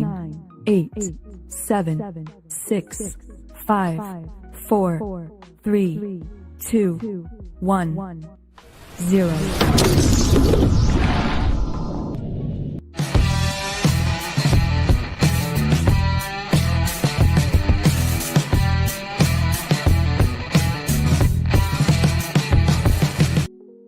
9, 8, 7, 6, 5, 4, 3, 2, 1, 0.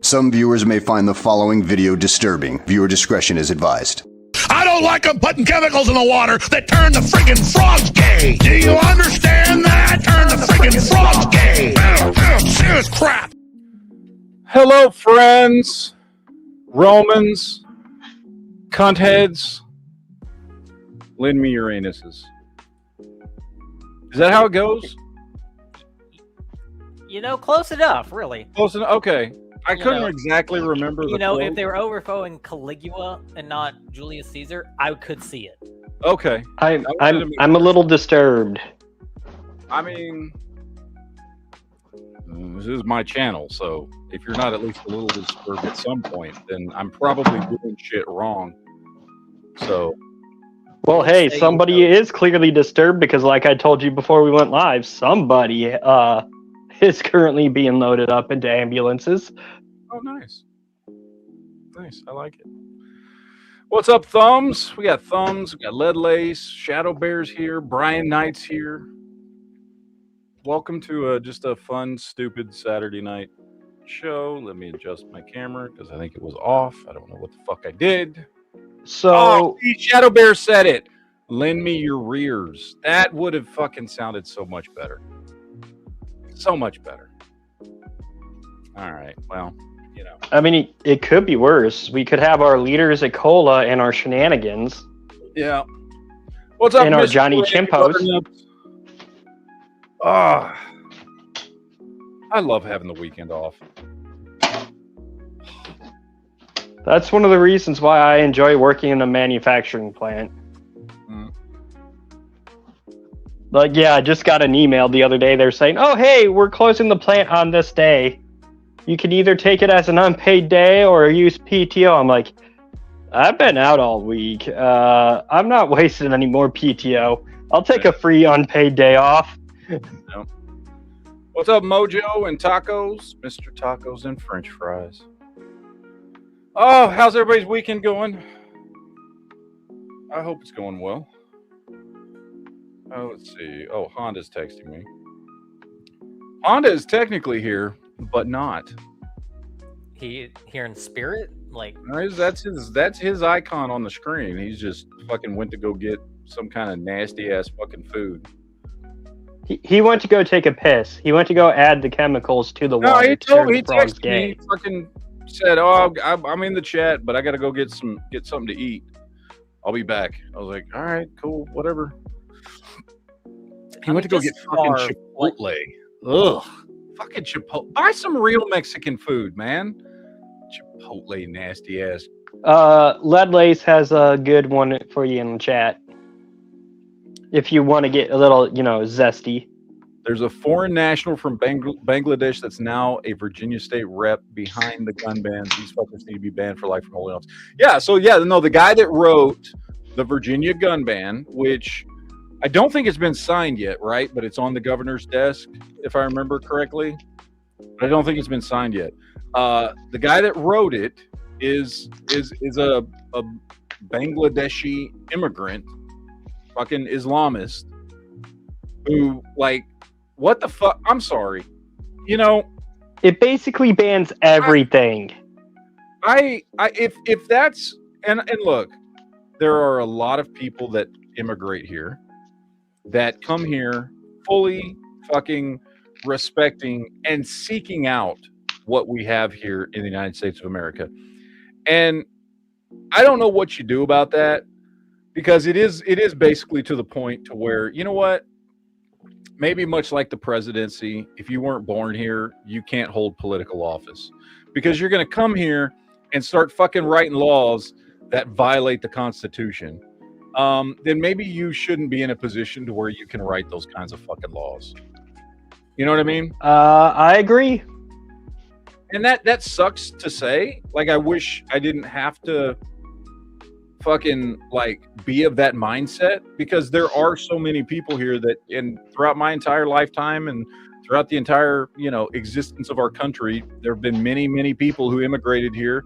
Some viewers may find the following video disturbing. Viewer discretion is advised. I don't like them putting chemicals in the water that turn the freaking frogs gay. Do you understand that? Turn the freaking frogs gay. Serious crap. Hello, friends, Romans, cuntheads, lend me your anuses. Is that how it goes? You know, close enough, really. Close enough. Okay. I couldn't exactly remember the quote. If they were overthrowing Caligula and not Julius Caesar, I could see it. Okay. I'm a little disturbed. I mean, this is my channel, so if you're not at least a little disturbed at some point, then I'm probably doing shit wrong. So. Well, hey, somebody is clearly disturbed because, like I told you before we went live, somebody is currently being loaded up into ambulances. Oh, nice. Nice. I like it. What's up, Thumbs? We got Thumbs. We got Lead Lace. Shadow Bear's here. Brian Knight's here. Welcome to just a fun, stupid Saturday night show. Let me adjust my camera because I think it was off. I don't know what the fuck I did. So, see, Shadow Bear said it. Lend me your rears. That would have fucking sounded so much better. So much better. All right. Well, you know. I mean, it could be worse. We could have our leaders at Cola and our shenanigans. Yeah. What's up, and our Johnny Chimpos. Ah, I love having the weekend off. That's one of the reasons why I enjoy working in a manufacturing plant. Like, yeah, I just got an email the other day. They're saying, oh, hey, we're closing the plant on this day. You can either take it as an unpaid day or use PTO. I'm like, I've been out all week. I'm not wasting any more PTO. I'll take a free unpaid day off. No. What's up, Mojo and Tacos? Mr. Tacos and French fries. Oh, how's everybody's weekend going? I hope it's going well. Oh, let's see. Oh, Honda's texting me. Honda is technically here, but not. He here in spirit? Like that's his icon on the screen. He's just fucking went to go get some kind of nasty ass fucking food. He went to go take a piss. He went to go add the chemicals to the water. He texted me. He fucking said, "Oh, I'm in the chat, but I got to go get something to eat. I'll be back." I was like, "All right, cool, whatever." He went to go get fucking Chipotle. Ugh. Fucking Chipotle. Buy some real Mexican food, man. Chipotle, nasty ass. Lead Lace has a good one for you in the chat. If you want to get a little, zesty. There's a foreign national from Bangladesh that's now a Virginia state rep behind the gun bans. These fuckers need to be banned for life from holding arms. Yeah, so the guy that wrote the Virginia gun ban, which I don't think it's been signed yet, right? But it's on the governor's desk, if I remember correctly. But I don't think it's been signed yet. The guy that wrote it is a Bangladeshi immigrant, fucking Islamist, who, like, what the fuck? I'm sorry. It basically bans everything. If that's, and look, there are a lot of people that immigrate here that come here fully fucking respecting and seeking out what we have here in the United States of America. And I don't know what you do about that, because it is basically to the point to where, you know what? Maybe much like the presidency, if you weren't born here, you can't hold political office, because you're going to come here and start fucking writing laws that violate the Constitution. Then maybe you shouldn't be in a position to where you can write those kinds of fucking laws. You know what I mean? I agree. And that sucks to say. Like, I wish I didn't have to fucking like be of that mindset, because there are so many people here that, and throughout my entire lifetime and throughout the entire, you know, existence of our country, there have been many people who immigrated here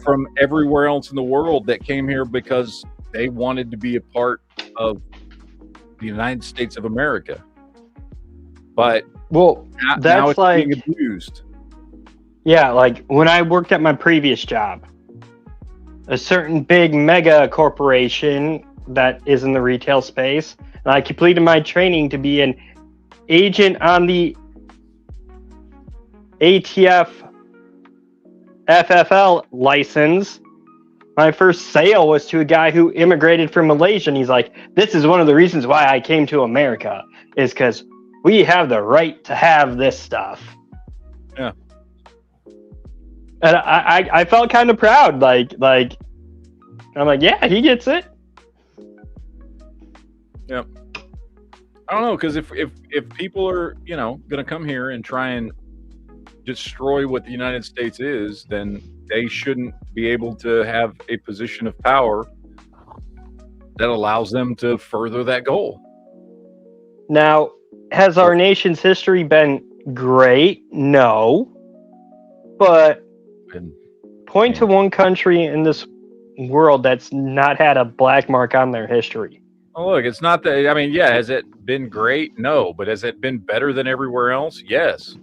from everywhere else in the world that came here because they wanted to be a part of the United States of America. But well, now that's it's like being abused. Yeah, like when I worked at my previous job, a certain big mega corporation that is in the retail space, and I completed my training to be an agent on the ATF FFL license. My first sale was to a guy who immigrated from Malaysia, and he's like, "This is one of the reasons why I came to America, is because we have the right to have this stuff." Yeah. And I felt kind of proud, like I'm like, yeah, he gets it. Yep. I don't know, because if people are, you know, going to come here and try and destroy what the United States is, then they shouldn't be able to have a position of power that allows them to further that goal. Now, has our nation's history been great? No. But And point to one country in this world that's not had a black mark on their history. oh, look, it's not that. I mean, yeah, has it been great? No, but has it been better than everywhere else? Yes.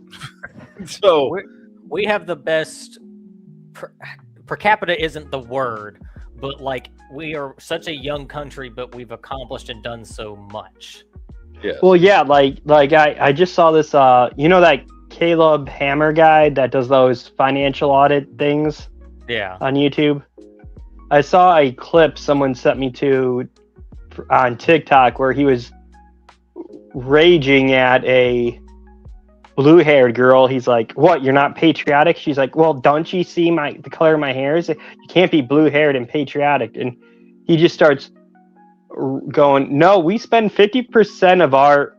So We have the best per capita isn't the word, but like we are such a young country, but we've accomplished and done so much. yes. Well, yeah, like I just saw this. You know that Caleb Hammer guy that does those financial audit things Yeah. on YouTube? I saw a clip someone sent me to on TikTok where he was raging at a blue-haired girl. He's like, "What? You're not patriotic?" She's like, "Well, don't you see the color of my hair? You can't be blue-haired and patriotic." And he just starts going, "No, we spend 50% of our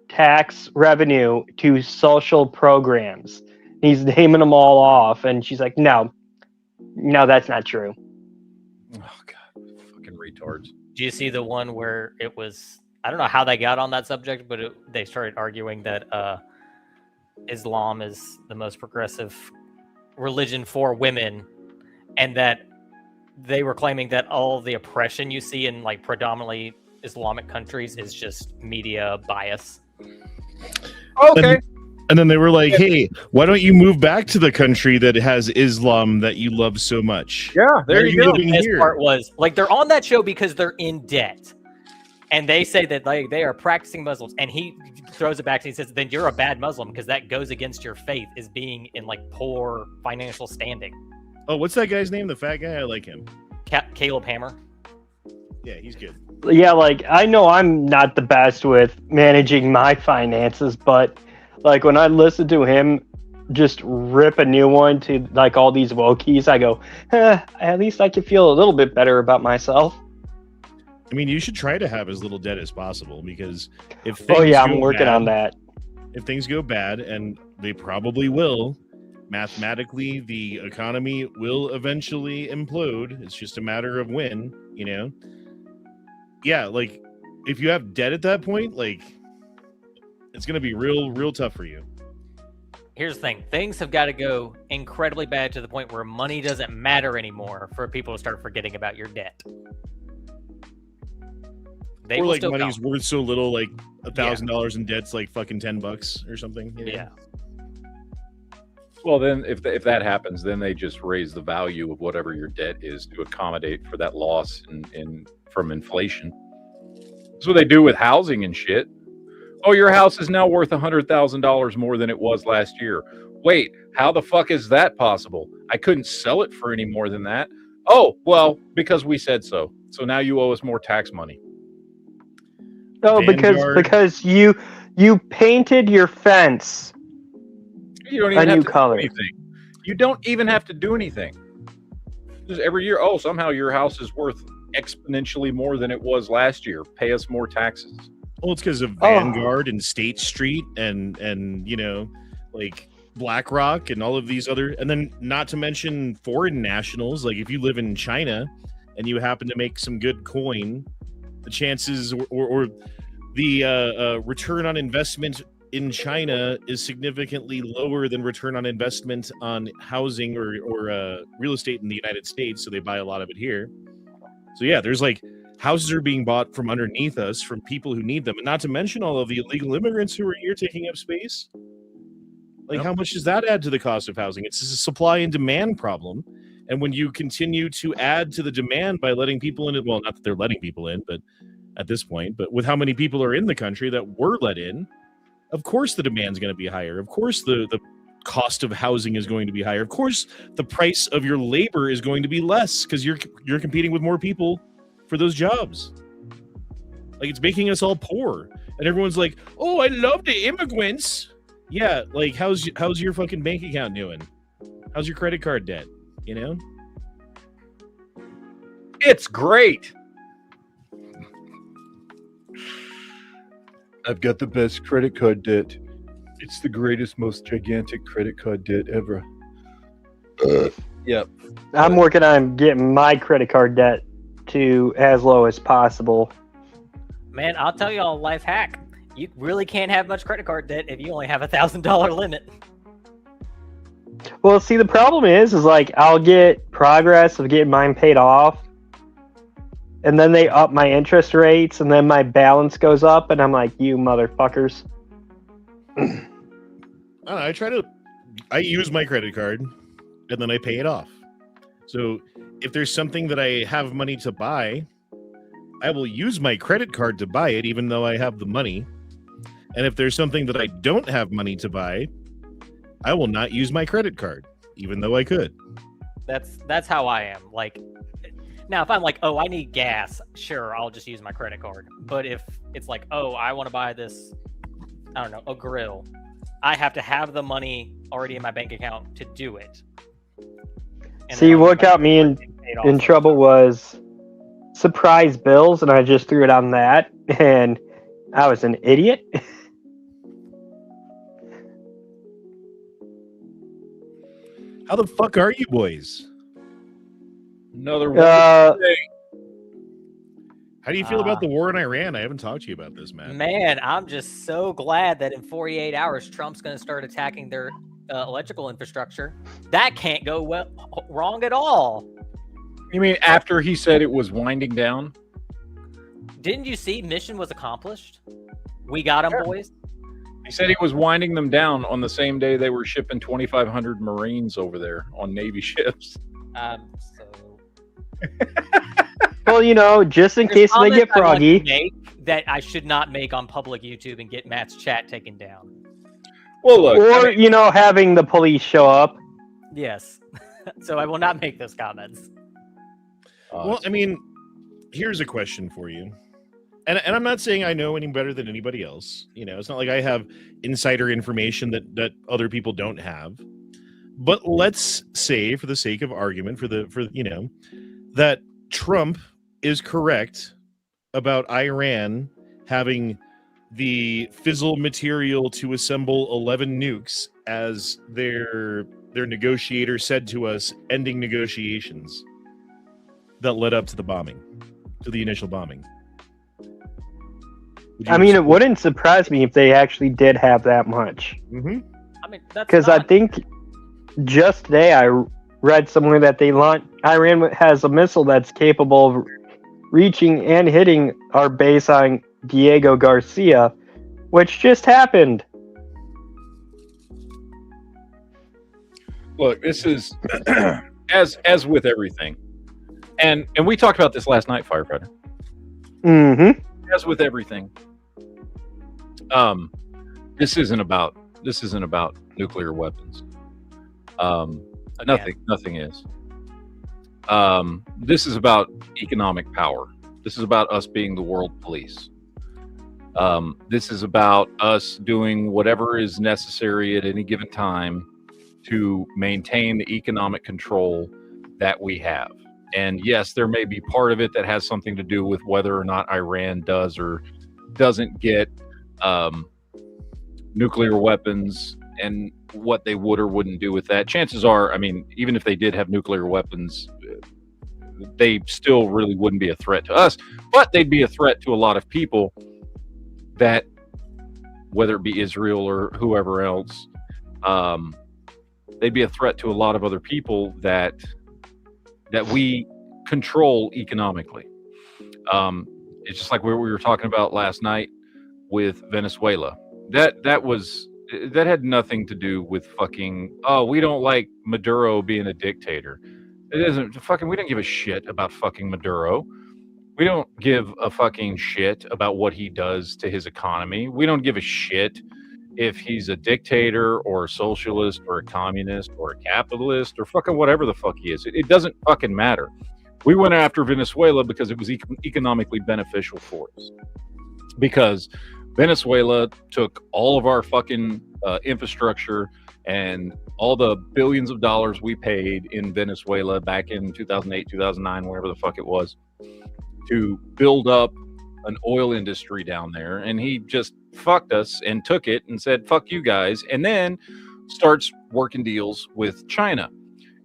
tax revenue to social programs." He's naming them all off, and she's like, no, that's not true. Oh god, fucking retards. Do you see the one where it was? I don't know how they got on that subject, but they started arguing that Islam is the most progressive religion for women, and that they were claiming that all the oppression you see in like predominantly Islamic countries is just media bias. Okay. And then they were like, "Hey, why don't you move back to the country that has Islam that you love so much?" Yeah, there you go. The best part was like they're on that show because they're in debt, and they say that like they are practicing Muslims, and he throws it back and he says, "Then you're a bad Muslim because that goes against your faith, is being in like poor financial standing." Oh, what's that guy's name? The fat guy? I like him. Caleb Hammer. Yeah, he's good. Yeah, like I know I'm not the best with managing my finances, but like when I listen to him just rip a new one to like all these wokies, I go, at least I can feel a little bit better about myself. I mean, you should try to have as little debt as possible, because if I'm working on that. If things go bad, and they probably will, mathematically the economy will eventually implode. It's just a matter of when, you know. Yeah, like if you have debt at that point, like it's gonna be real tough for you. Here's the thing. Things have got to go incredibly bad to the point where money doesn't matter anymore for people to start forgetting about your debt. They Or will like still money's come. worth so little, like $1,000 in debt's like fucking $10 or something. You know? Yeah. Well, then if that happens, then they just raise the value of whatever your debt is to accommodate for that loss in from inflation. That's what they do with housing and shit. Oh, your house is now worth $100,000 more than it was last year. Wait, how the fuck is that possible? I couldn't sell it for any more than that. Oh, well, because we said so. So now you owe us more tax money. No, because you painted your fence You don't a even have new to color. do anything. You don't even have to do anything. Just every year, oh, somehow your house is worth exponentially more than it was last year. Pay us more taxes. Well, it's because of Vanguard and State Street and you know, like BlackRock and all of these other, and then not to mention foreign nationals. Like if you live in China and you happen to make some good coin, the chances or the return on investment in China is significantly lower than return on investment on housing or real estate in the United States. So they buy a lot of it here. So yeah, there's like houses are being bought from underneath us from people who need them, and not to mention all of the illegal immigrants who are here taking up space. Like, how much does that add to the cost of housing? It's a supply and demand problem. And when you continue to add to the demand by letting people in, well, not that they're letting people in, but at this point, but with how many people are in the country that were let in, of course the demand's going to be higher. Of course the cost of housing is going to be higher. Of course the price of your labor is going to be less because you're competing with more people for those jobs. Like, it's making us all poor. And everyone's like, oh, I love the immigrants. Yeah, like, how's your fucking bank account doing? How's your credit card debt? You know? It's great. I've got the best credit card debt. It's the greatest, most gigantic credit card debt ever. Yep. I'm working on getting my credit card debt to as low as possible. Man, I'll tell you all a life hack. You really can't have much credit card debt if you only have $1,000 limit. Well, see, the problem is like I'll get progress of getting mine paid off, and then they up my interest rates, and then my balance goes up, and I'm like, you motherfuckers. I don't know, I use my credit card, and then I pay it off. So if there's something that I have money to buy, I will use my credit card to buy it, even though I have the money. And if there's something that I don't have money to buy, I will not use my credit card, even though I could. That's how I am. Like, now if I'm like, oh, I need gas, sure, I'll just use my credit card. But if it's like, oh, I want to buy this, I don't know, a grill, I have to have the money already in my bank account to do it. And see, what got me in trouble was surprise bills, and I just threw it on that, and I was an idiot. How the fuck are you boys? Another one. How do you feel about the war in Iran? I haven't talked to you about this, man. Man, I'm just so glad that in 48 hours, Trump's going to start attacking their electrical infrastructure. That can't go wrong at all. You mean after he said it was winding down? Didn't you see mission was accomplished? We got him, boys. He said he was winding them down on the same day they were shipping 2,500 Marines over there on Navy ships. Well, you know, just in case they get froggy. That I should not make on public YouTube and get Matt's chat taken down. Well, look. Or, you know, having the police show up. Yes. So I will not make those comments. Well, I mean, here's a question for you. And I'm not saying I know any better than anybody else. You know, it's not like I have insider information that other people don't have. But let's say, for the sake of argument, for you know, that Trump is correct about Iran having the fissile material to assemble 11 nukes, as their negotiator said to us, ending negotiations that led up to the bombing, to the initial bombing. I mean, it wouldn't surprise me if they actually did have that much. Mm-hmm. I mean, that's because I think just today I read somewhere that Iran has a missile that's capable of reaching and hitting our base on Diego Garcia, which just happened. Look, this is as with everything, and we talked about this last night, Firefighter. Mm-hmm. As with everything, this isn't about nuclear weapons. Nothing is. This is about economic power. This is about us being the world police. This is about us doing whatever is necessary at any given time to maintain the economic control that we have. And yes, there may be part of it that has something to do with whether or not Iran does or doesn't get nuclear weapons and what they would or wouldn't do with that. Chances are, I mean, even if they did have nuclear weapons, they still really wouldn't be a threat to us, but they'd be a threat to a lot of people that, whether it be Israel or whoever else, they'd be a threat to a lot of other people that we control economically. It's just like we were talking about last night with Venezuela. That had nothing to do with fucking, oh, we don't like Maduro being a dictator. It isn't fucking, we don't give a shit about fucking Maduro. We don't give a fucking shit about what he does to his economy. We don't give a shit if he's a dictator or a socialist or a communist or a capitalist or fucking whatever the fuck he is. It doesn't fucking matter. We went after Venezuela because it was economically beneficial for us. Because Venezuela took all of our fucking infrastructure and all the billions of dollars we paid in Venezuela back in 2008, 2009, whatever the fuck it was, to build up an oil industry down there. And he just fucked us and took it and said, fuck you guys. And then starts working deals with China.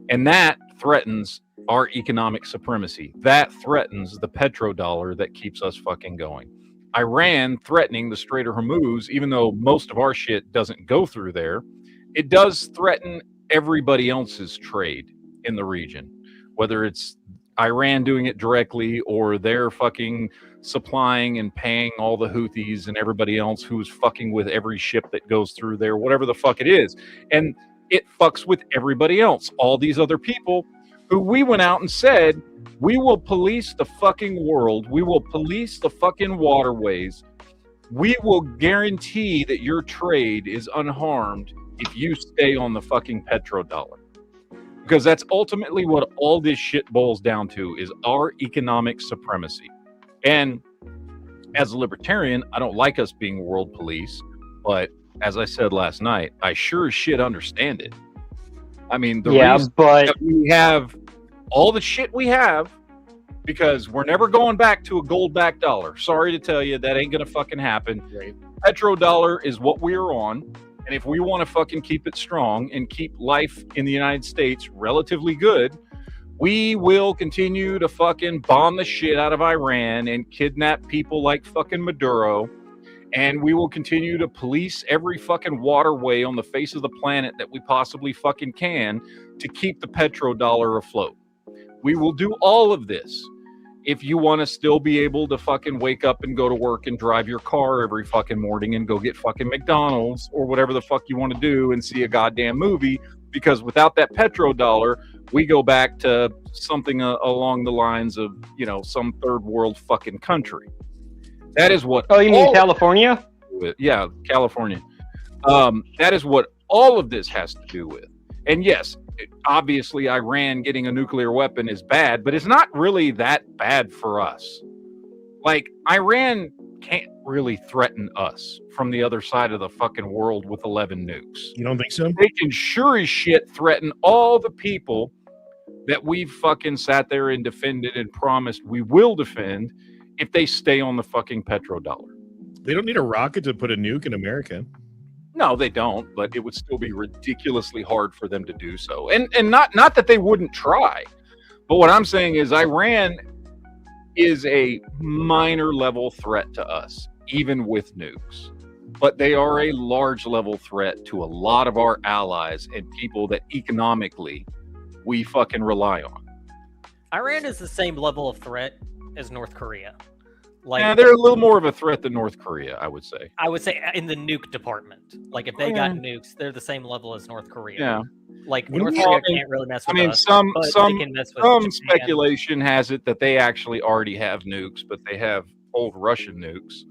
And that threatens our economic supremacy. That threatens the petrodollar that keeps us fucking going. Iran threatening the Strait of Hormuz, even though most of our shit doesn't go through there, it does threaten everybody else's trade in the region, whether it's Iran doing it directly or they're fucking supplying and paying all the Houthis and everybody else who's fucking with every ship that goes through there, whatever the fuck it is. And it fucks with everybody else, all these other people who we went out and said, we will police the fucking world. We will police the fucking waterways. We will guarantee that your trade is unharmed if you stay on the fucking petrodollar. Because that's ultimately what all this shit boils down to, is our economic supremacy. And as a libertarian, I don't like us being world police, but as I said last night, I sure as shit understand it. I mean, the reason that we have all the shit we have, because we're never going back to a gold-backed dollar. Sorry to tell you, that ain't gonna fucking happen. Right. Petrodollar is what we're on, and if we want to fucking keep it strong and keep life in the United States relatively good, we will continue to fucking bomb the shit out of Iran and kidnap people like fucking Maduro. And we will continue to police every fucking waterway on the face of the planet that we possibly fucking can to keep the petrodollar afloat. We will do all of this if you want to still be able to fucking wake up and go to work and drive your car every fucking morning and go get fucking McDonald's or whatever the fuck you want to do and see a goddamn movie. Because without that petrodollar, we go back to something along the lines of, you know, some third world fucking country. That is what. Oh, you mean California? Yeah, California. That is what all of this has to do with. And yes, obviously, Iran getting a nuclear weapon is bad, but it's not really that bad for us. Like, Iran can't really threaten us from the other side of the fucking world with 11 nukes. You don't think so? They can sure as shit threaten all the people that we've fucking sat there and defended and promised we will defend if they stay on the fucking petrodollar. They don't need a rocket to put a nuke in America. No, they don't, but it would still be ridiculously hard for them to do so. And not that they wouldn't try, but what I'm saying is Iran is a minor level threat to us, even with nukes. But they are a large level threat to a lot of our allies and people that economically we fucking rely on. Iran is the same level of threat as North Korea. Like, yeah, they're a little more of a threat than North Korea, I would say. I would say in the nuke department. Like, if they got nukes, they're the same level as North Korea. Yeah. Like, North Korea can't really mess with us. Some can mess with speculation has it that they actually already have nukes, but they have old Russian nukes.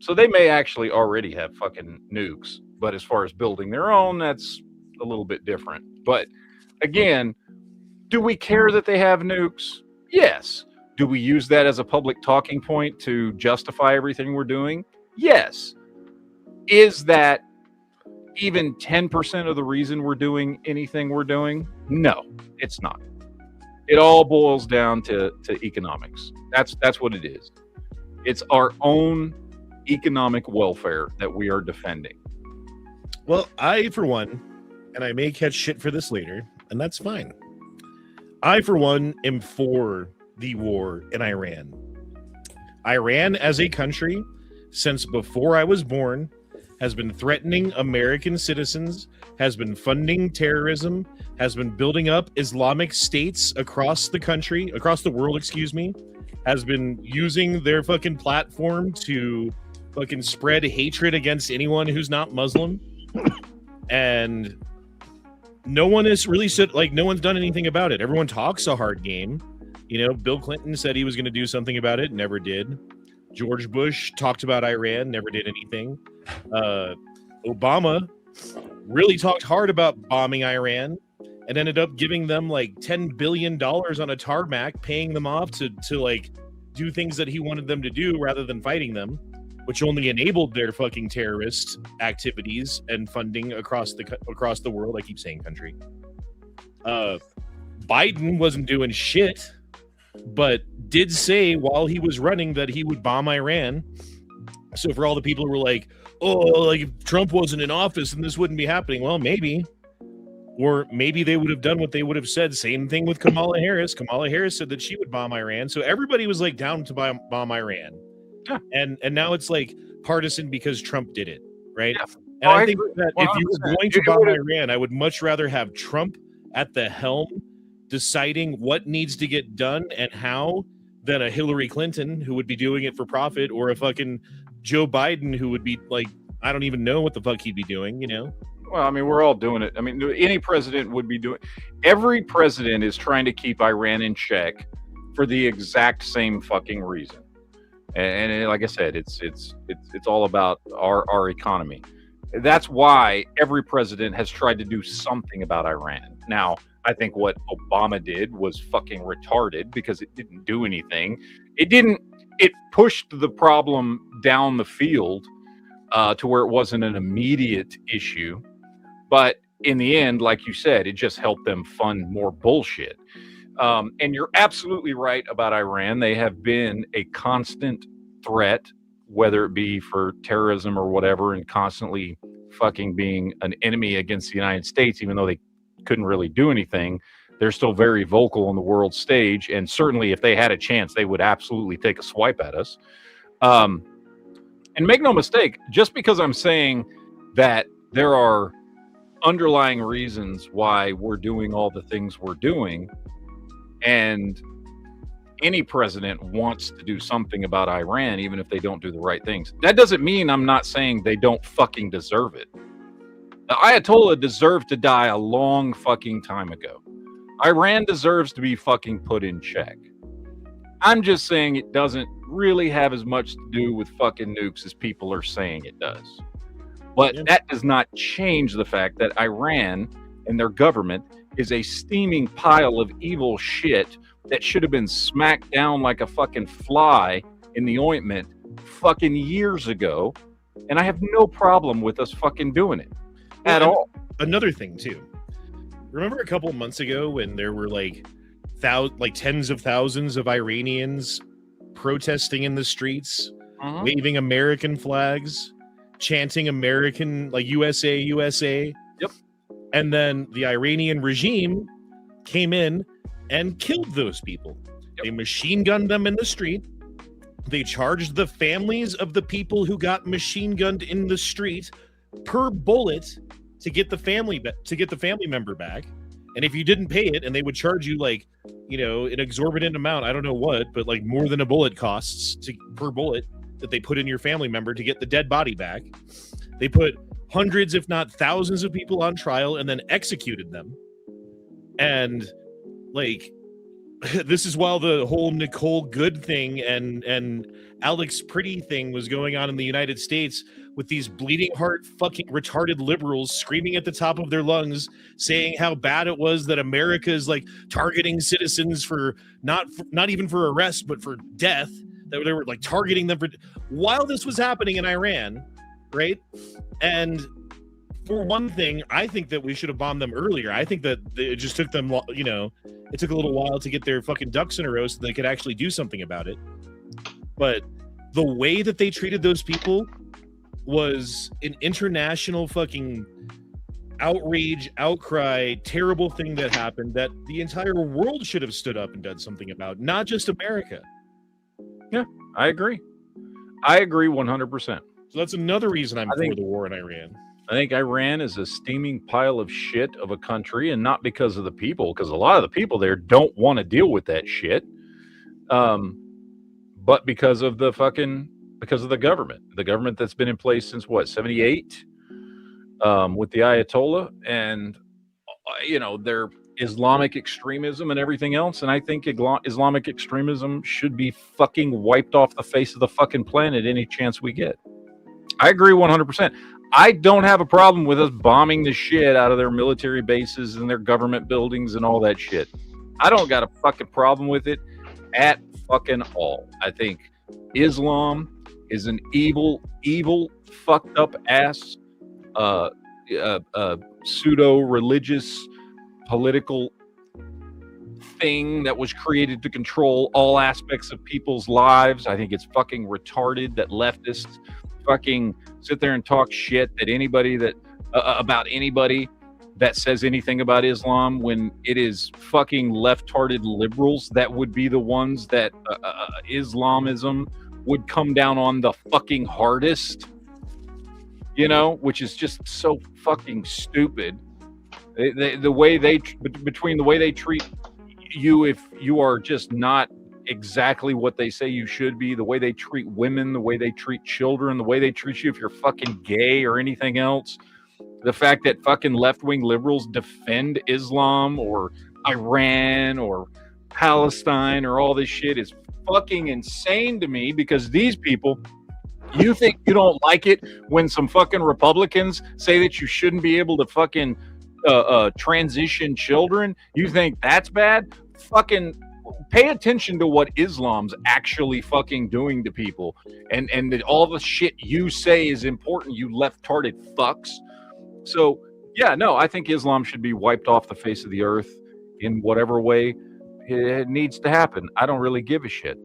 So they may actually already have fucking nukes. But as far as building their own, that's a little bit different. But again, do we care that they have nukes? Yes. Do we use that as a public talking point to justify everything we're doing? Yes. Is that even 10% of the reason we're doing anything we're doing? No, it's not. It all boils down to economics. That's what it is. It's our own economic welfare that we are defending. Well, I, for one, and I may catch shit for this later, and that's fine. I, for one, am for the war in Iran. Iran, as a country, since before I was born, has been threatening American citizens, has been funding terrorism, has been building up Islamic states across the country, across the world, excuse me, has been using their fucking platform to fucking spread hatred against anyone who's not Muslim. And no one has really said, like, no one's done anything about it. Everyone talks a hard game. You know, Bill Clinton said he was going to do something about it, never did. George Bush talked about Iran, never did anything. Obama really talked hard about bombing Iran and ended up giving them like $10 billion on a tarmac, paying them off to like do things that he wanted them to do rather than fighting them, which only enabled their fucking terrorist activities and funding across the world. I keep saying country. Biden wasn't doing shit, but did say while he was running that he would bomb Iran. So for all the people who were like, oh, like if Trump wasn't in office and this wouldn't be happening, well, maybe. Or maybe they would have done what they would have said. Same thing with Kamala Harris. Kamala Harris said that she would bomb Iran. So everybody was like down to bomb Iran. Yeah. And now it's like partisan because Trump did it, right? Yeah. And I think that 100%. If you were going to bomb Iran, I would much rather have Trump at the helm deciding what needs to get done and how than a Hillary Clinton who would be doing it for profit, or a fucking Joe Biden who would be like, I don't even know what the fuck he'd be doing, you know? Well, I mean, we're all doing it. I mean, any president would be doing. Every president is trying to keep Iran in check for the exact same fucking reason. And like I said, it's all about our economy. That's why every president has tried to do something about Iran. Now, I think what Obama did was fucking retarded because it didn't do anything. It pushed the problem down the field to where it wasn't an immediate issue. But in the end, like you said, it just helped them fund more bullshit. And you're absolutely right about Iran. They have been a constant threat, whether it be for terrorism or whatever, and constantly fucking being an enemy against the United States, even though they couldn't really do anything. They're still very vocal on the world stage. And certainly if they had a chance, they would absolutely take a swipe at us. And make no mistake, just because I'm saying that there are underlying reasons why we're doing all the things we're doing, and any president wants to do something about Iran, even if they don't do the right things. That doesn't mean I'm not saying they don't fucking deserve it. The Ayatollah deserved to die a long fucking time ago. Iran deserves to be fucking put in check. I'm just saying it doesn't really have as much to do with fucking nukes as people are saying it does. But that does not change the fact that Iran and their government is a steaming pile of evil shit that should have been smacked down like a fucking fly in the ointment fucking years ago. And I have no problem with us fucking doing it at all. Another thing too. Remember a couple of months ago when there were like tens of thousands of Iranians protesting in the streets, waving American flags, chanting American, like USA, USA. Yep. And then the Iranian regime came in and killed those people. Yep. They machine gunned them in the street. They charged the families of the people who got machine gunned in the street per bullet to get the family member back. And if you didn't pay it, and they would charge you like, you know, an exorbitant amount, I don't know what, but like more than a bullet costs per bullet that they put in your family member to get the dead body back. They put hundreds, if not thousands of people on trial and then executed them. And like, this is while the whole Nicole Good thing and Alex Pretty thing was going on in the United States, with these bleeding heart fucking retarded liberals screaming at the top of their lungs, saying how bad it was that America is like targeting citizens for not even for arrest, but for death. That they were like targeting them for, while this was happening in Iran, right? And for one thing, I think that we should have bombed them earlier. I think that it just took them, you know, it took a little while to get their fucking ducks in a row so they could actually do something about it. But the way that they treated those people was an international fucking, outrage, outcry, terrible thing that happened that the entire world should have stood up and done something about, not just America. Yeah, I agree. I agree 100%. So that's another reason I'm think- for the war in Iran. I think Iran is a steaming pile of shit of a country, and not because of the people, because a lot of the people there don't want to deal with that shit. But because of the government that's been in place since what, 78, with the Ayatollah and their Islamic extremism and everything else. And I think Islamic extremism should be fucking wiped off the face of the fucking planet any chance we get. I agree 100%. I don't have a problem with us bombing the shit out of their military bases and their government buildings and all that shit. I don't got a fucking problem with it at fucking all. I think Islam is an evil, fucked up ass, pseudo-religious political thing that was created to control all aspects of people's lives. I think it's fucking retarded that leftists fucking sit there and talk shit that anybody that about anybody that says anything about Islam, when it is fucking left-hearted liberals that would be the ones that Islamism would come down on the fucking hardest, which is just so fucking stupid. The way between the way they treat you if you are just not exactly what they say you should be, the way they treat women, the way they treat children, the way they treat you if you're fucking gay or anything else. The fact that fucking left-wing liberals defend Islam or Iran or Palestine or all this shit is fucking insane to me, because these people, you think you don't like it when some fucking Republicans say that you shouldn't be able to fucking transition children? You think that's bad? Fucking pay attention to what Islam's actually fucking doing to people, and that all the shit you say is important, you left-hearted fucks. So yeah, no, I think Islam should be wiped off the face of the earth in whatever way it needs to happen. I don't really give a shit.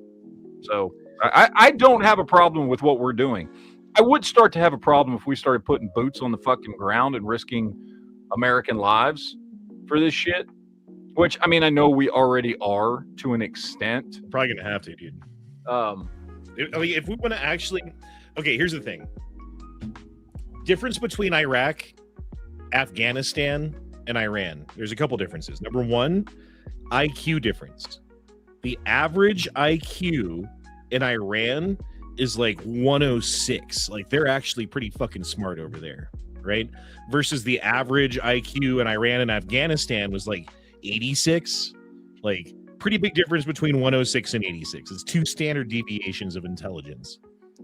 So I don't have a problem with what we're doing. I would start to have a problem if we started putting boots on the fucking ground and risking American lives for this shit. Which, I mean, I know we already are to an extent. Probably gonna have to, dude. If we want to actually, okay, here's the thing. Difference between Iraq, Afghanistan, and Iran. There's a couple differences. Number one, IQ difference. The average IQ in Iran is like 106. Like, they're actually pretty fucking smart over there, right? Versus the average IQ in Iran and Afghanistan was like 86. Like, pretty big difference between 106 and 86. It's 2 standard deviations of intelligence,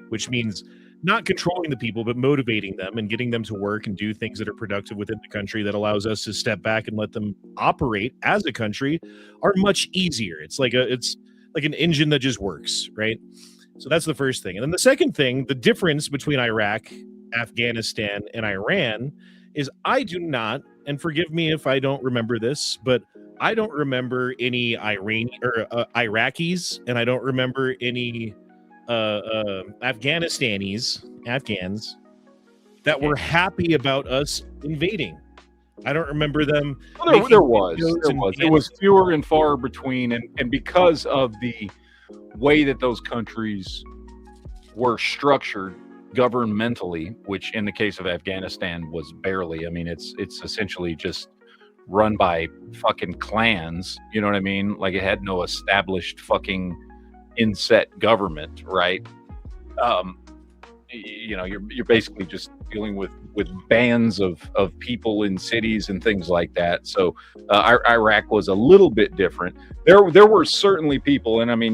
which means not controlling the people, but motivating them and getting them to work and do things that are productive within the country that allows us to step back and let them operate as a country are much easier. It's like an engine that just works, right? So that's the first thing. And then the second thing, the difference between Iraq, Afghanistan, and Iran is I do not, and forgive me if I don't remember this, but I don't remember any Iraqis, and I don't remember any Afghans that were happy about us invading. I don't remember them. Well, there was. It was fewer and far between, and because of the way that those countries were structured governmentally, which in the case of Afghanistan was barely. I mean, it's essentially just run by fucking clans. You know what I mean? Like, it had no established fucking inset government, right? You're basically just dealing with bands of people in cities and things like that. So Iraq was a little bit different. There were certainly people, and I mean,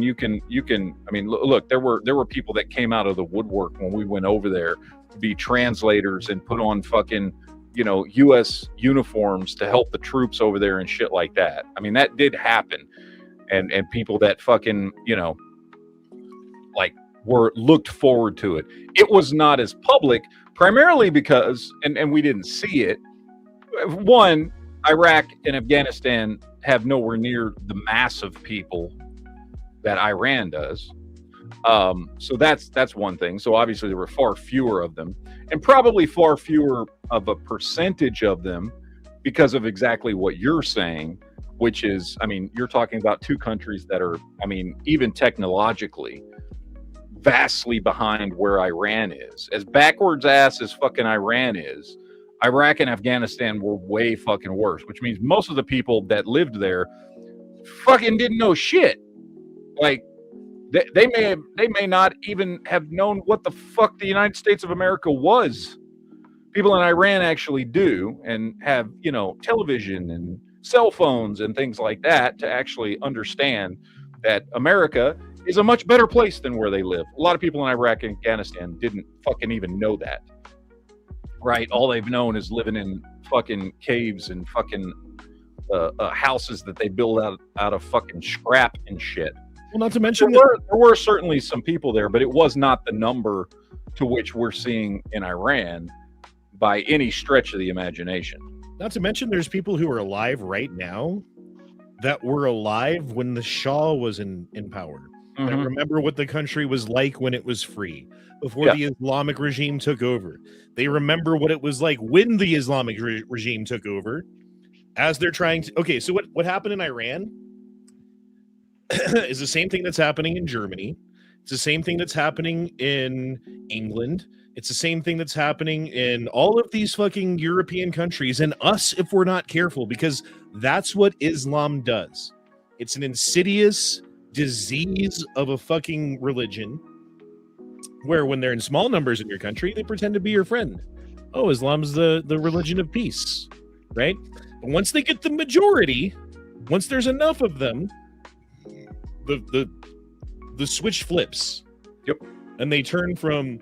look, there were people that came out of the woodwork when we went over there to be translators and put on fucking U.S. uniforms to help the troops over there and shit like that. I mean, that did happen, and people that fucking were looked forward to it. It was not as public, primarily because, and we didn't see it. One, Iraq and Afghanistan have nowhere near the mass of people that Iran does. So that's one thing. So obviously there were far fewer of them, and probably far fewer of a percentage of them because of exactly what you're saying, which is, I mean, you're talking about two countries that are, I mean, even technologically vastly behind where Iran is. As backwards ass as fucking Iran is, Iraq and Afghanistan were way fucking worse, which means most of the people that lived there fucking didn't know shit. Like, they may not even have known what the fuck the United States of America was. People in Iran actually do, and have, you know, television and cell phones and things like that to actually understand that America is a much better place than where they live. A lot of people in Iraq and Afghanistan didn't fucking even know that. Right? All they've known is living in fucking caves and fucking houses that they build out of fucking scrap and shit. Well, not to mention there were certainly some people there, but it was not the number to which we're seeing in Iran by any stretch of the imagination. Not to mention there's people who are alive right now that were alive when the Shah was in power. That remember what the country was like when it was free, before the Islamic regime took over. They remember what it was like when the Islamic regime took over, as they're trying to... Okay, so what happened in Iran is the same thing that's happening in Germany. It's the same thing that's happening in England. It's the same thing that's happening in all of these fucking European countries, and us if we're not careful, because that's what Islam does. It's an insidious disease of a fucking religion where when they're in small numbers in your country, they pretend to be your friend. Oh, Islam's the religion of peace, right? But once they get the majority, once there's enough of them, the switch flips. Yep. And they turn from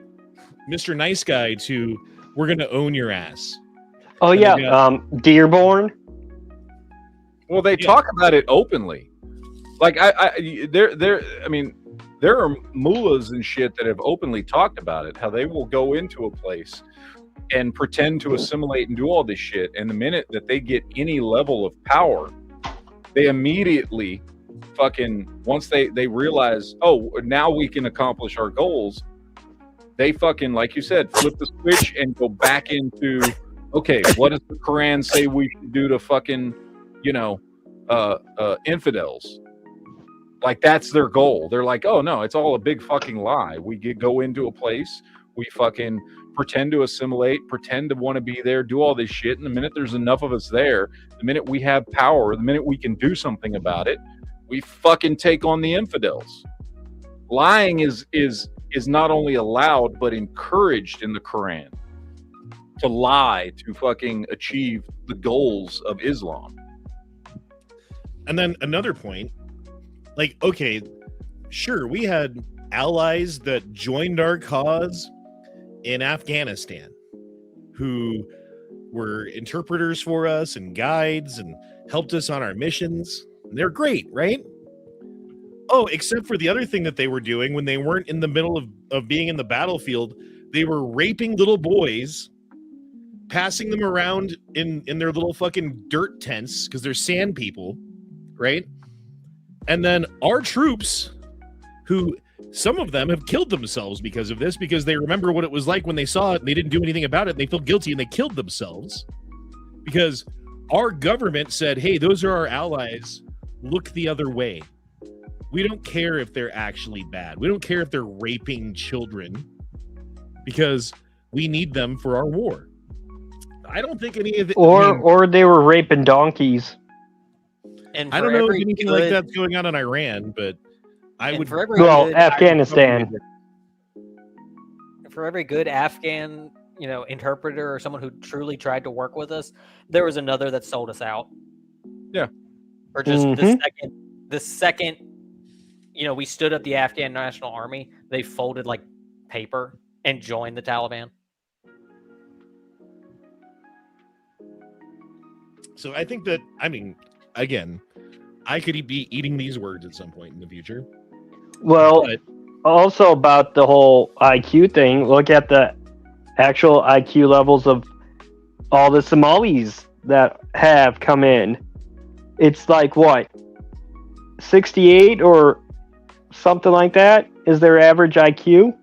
Mr. Nice Guy to we're gonna own your ass. Oh and yeah, Dearborn. Well, they talk about it openly. Like I mean, there are mullahs and shit that have openly talked about it, how they will go into a place and pretend to assimilate and do all this shit, and the minute that they get any level of power, they immediately fucking, once they realize, oh, now we can accomplish our goals, they fucking, like you said, flip the switch and go back into, okay, what does the Quran say we should do to fucking, you know, infidels? Like, that's their goal. They're like, oh no, it's all a big fucking lie. We go into a place, we fucking pretend to assimilate, pretend to want to be there, do all this shit, and the minute there's enough of us there, the minute we have power, the minute we can do something about it, we fucking take on the infidels. Lying is not only allowed but encouraged in the Quran. To lie to fucking achieve the goals of Islam. And then another point, like, okay, sure, we had allies that joined our cause in Afghanistan who were interpreters for us and guides and helped us on our missions. They're great, right? Oh, except for the other thing that they were doing when they weren't in the middle of being in the battlefield, they were raping little boys, passing them around in their little fucking dirt tents because they're sand people, right? And then our troops, who some of them have killed themselves because of this, because they remember what it was like when they saw it and they didn't do anything about it, and they feel guilty and they killed themselves because our government said, hey, those are our allies, look the other way. We don't care if they're actually bad. We don't care if they're raping children because we need them for our war. I don't think any of it... Or they were raping donkeys. And I don't know if anything like that's going on in Iran, but I would... Afghanistan. For every good Afghan, you know, interpreter or someone who truly tried to work with us, there was another that sold us out. Yeah. Or just the second, you know, we stood up the Afghan National Army, they folded like paper and joined the Taliban. So I think that, I mean, again, I could be eating these words at some point in the future. Well, also about the whole IQ thing, look at the actual IQ levels of all the Somalis that have come in. It's like, what, 68 or something like that? is their average IQ.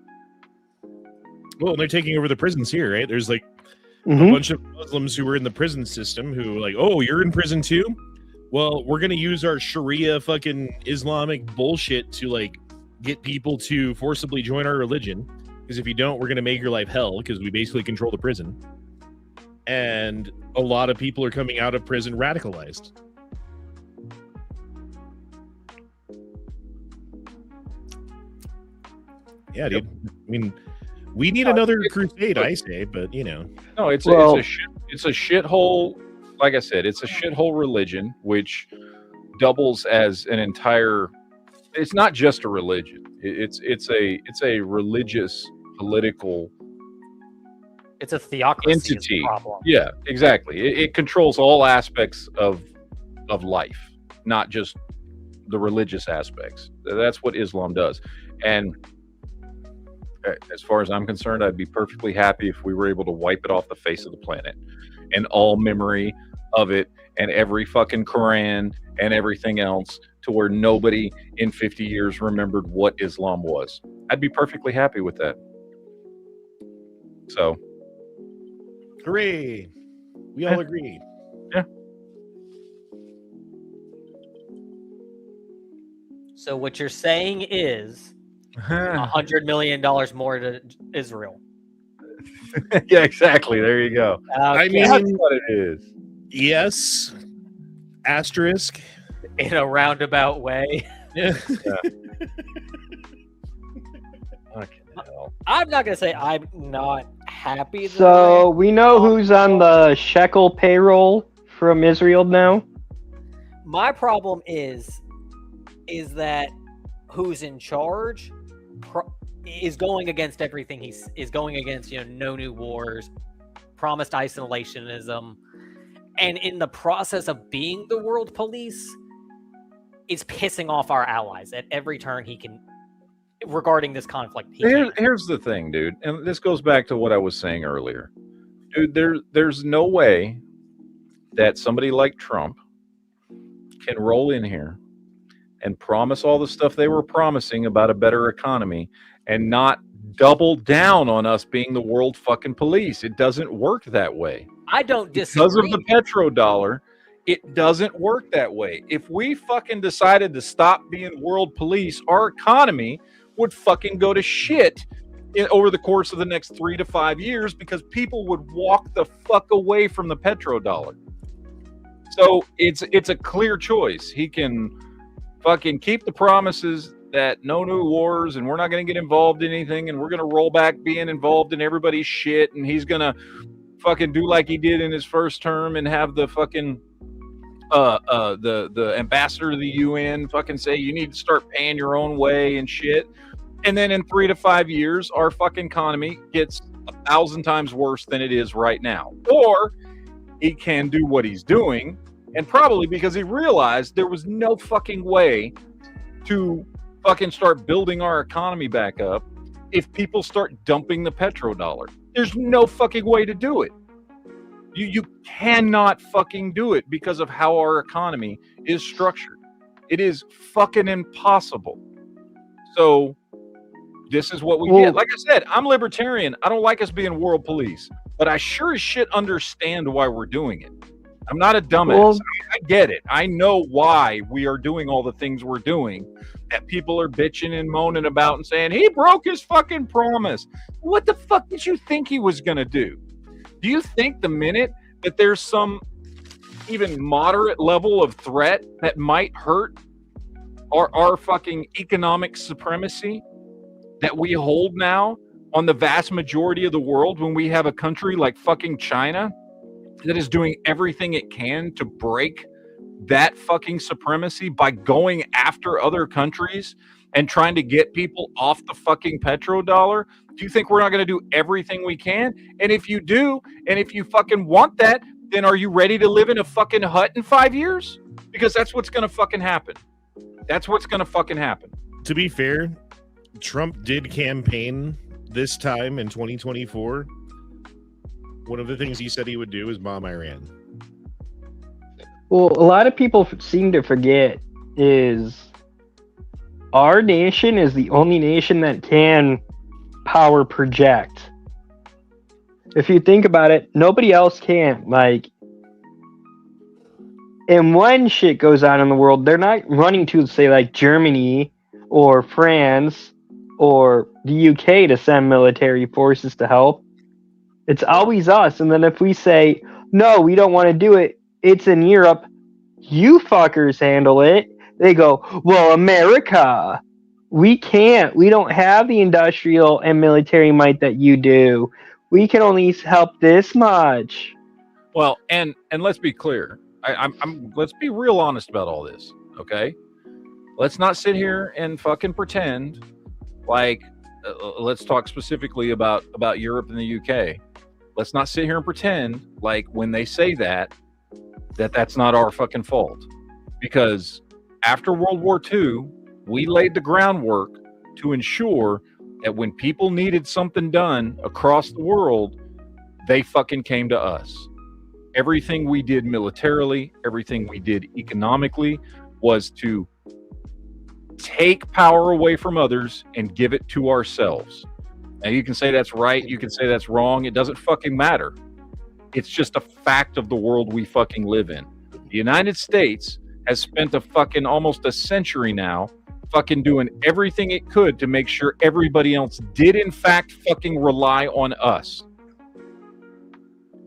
Well, they're taking over the prisons here, right? There's like a Mhm. bunch of Muslims who are in the prison system who are like, oh, you're in prison too? Well, we're going to use our Sharia fucking Islamic bullshit to like get people to forcibly join our religion. Because if you don't, we're going to make your life hell because we basically control the prison. And a lot of people are coming out of prison radicalized. Yeah, dude. I mean, we need another crusade, I say, but you know. No, it's Well- it's a shithole. Like I said, it's a shithole religion, which doubles as an entire. It's not just a religion. It's a religious political It's a theocracy is the entity. problem. Yeah, exactly. It controls all aspects of life, not just the religious aspects. That's what Islam does. And as far as I'm concerned, I'd be perfectly happy if we were able to wipe it off the face of the planet and all memory of it and every fucking Quran and everything else, to where nobody in 50 years remembered what Islam was. I'd be perfectly happy with that. So, Hooray! We all agree. So what you're saying is $100 million more to Israel. yeah, exactly. There you go. I Okay. mean, That's what it is. yes. Asterisk. In a roundabout way. Yeah. Fucking hell. I'm not gonna say I'm not happy. that So we know who's on the shekel payroll from Israel now. my problem is that who's in charge is going against everything. Is going against, no new wars, promised isolationism, and in the process of being the world police, is pissing off our allies at every turn he can regarding this conflict. Here's the thing, dude, and this goes back to what I was saying earlier. Dude, there's no way that somebody like Trump can roll in here and promise all the stuff they were promising about a better economy and not double down on us being the world fucking police. It doesn't work that way. I don't disagree. Because of the petrodollar, it doesn't work that way. If we fucking decided to stop being world police, our economy would fucking go to shit over the course of the next 3 to 5 years, because people would walk the fuck away from the petrodollar. So it's a clear choice. He can fucking keep the promises that no new wars and we're not going to get involved in anything and we're going to roll back being involved in everybody's shit, and he's going to fucking do like he did in his first term and have the fucking the ambassador to the UN fucking say you need to start paying your own way and shit. And then in 3 to 5 years, our fucking economy gets 1,000 times worse than it is right now. Or he can do what he's doing, and probably because he realized there was no fucking way to fucking start building our economy back up if people start dumping the petrodollar. There's no fucking way to do it. You cannot fucking do it because of how our economy is structured. It is fucking impossible. So this is what we get. Like I said, I'm libertarian. I don't like us being world police, but I sure as shit understand why we're doing it. I'm not a dumbass. I get it. I know why we are doing all the things we're doing that people are bitching and moaning about and saying, he broke his fucking promise. What the fuck did you think he was going to do? Do you think the minute that there's some even moderate level of threat that might hurt our fucking economic supremacy that we hold now on the vast majority of the world, when we have a country like fucking China that is doing everything it can to break that fucking supremacy by going after other countries and trying to get people off the fucking petrodollar? Do you think we're not going to do everything we can? And if you do, and if you fucking want that, then are you ready to live in a fucking hut in 5 years? Because that's what's going to fucking happen. That's what's going to fucking happen. To be fair, Trump did campaign this time in 2024. One of the things he said he would do is bomb Iran. Well, a lot of people seem to forget is our nation is the only nation that can power project. If you think about it, nobody else can. Like, and when shit goes on in the world, they're not running to, say, like Germany or France or the UK to send military forces to help. It's always us. And then if we say, no, we don't want to do it, it's in Europe, you fuckers handle it. They go, well, America, we can't. We don't have the industrial and military might that you do. We can only help this much. Well, and let's be clear. Let's be real honest about all this, okay? Let's not sit here and fucking pretend like let's talk specifically about Europe and the UK. Let's not sit here and pretend like when they say that's not our fucking fault. Because after World War II, we laid the groundwork to ensure that when people needed something done across the world, they fucking came to us. Everything we did militarily, everything we did economically was to take power away from others and give it to ourselves. Now, you can say that's right, you can say that's wrong, it doesn't fucking matter. It's just a fact of the world we fucking live in. The United States has spent a fucking almost a century now fucking doing everything it could to make sure everybody else did in fact fucking rely on us.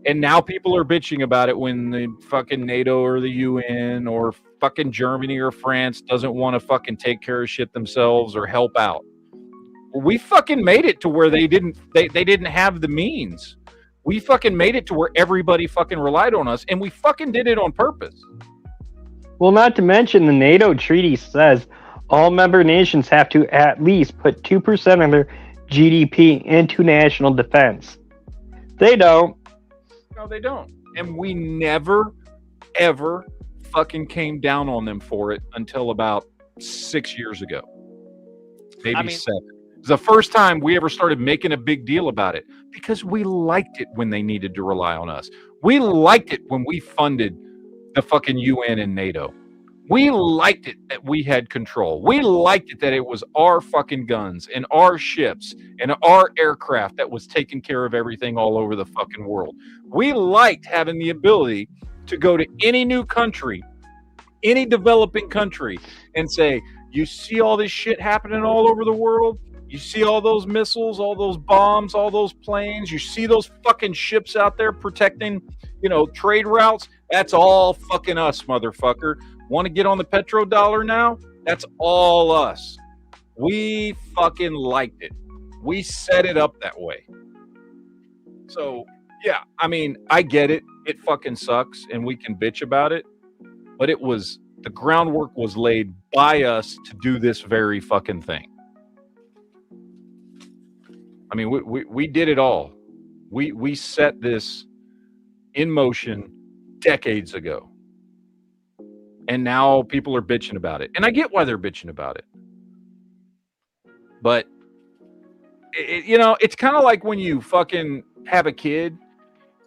And now people are bitching about it when the fucking NATO or the UN or fucking Germany or France doesn't want to fucking take care of shit themselves or help out. We fucking made it to where they didn't have the means. We fucking made it to where everybody fucking relied on us, and we fucking did it on purpose. Well, not to mention the NATO treaty says all member nations have to at least put 2% of their GDP into national defense. They don't. No, they don't. And we never, ever fucking came down on them for it until about 6 years ago. Maybe 7. It was the first time we ever started making a big deal about it because we liked it when they needed to rely on us. We liked it when we funded the fucking UN and NATO. We liked it that we had control. We liked it that it was our fucking guns and our ships and our aircraft that was taking care of everything all over the fucking world. We liked having the ability to go to any new country, any developing country, and say, you see all this shit happening all over the world? You see all those missiles, all those bombs, all those planes? You see those fucking ships out there protecting, trade routes? That's all fucking us, motherfucker. Want to get on the petrodollar now? That's all us. We fucking liked it. We set it up that way. So, yeah, I mean, I get it. It fucking sucks, and we can bitch about it. But the groundwork was laid by us to do this very fucking thing. I mean, we did it all. We set this in motion decades ago. And now people are bitching about it. And I get why they're bitching about it. But, it's kind of like when you fucking have a kid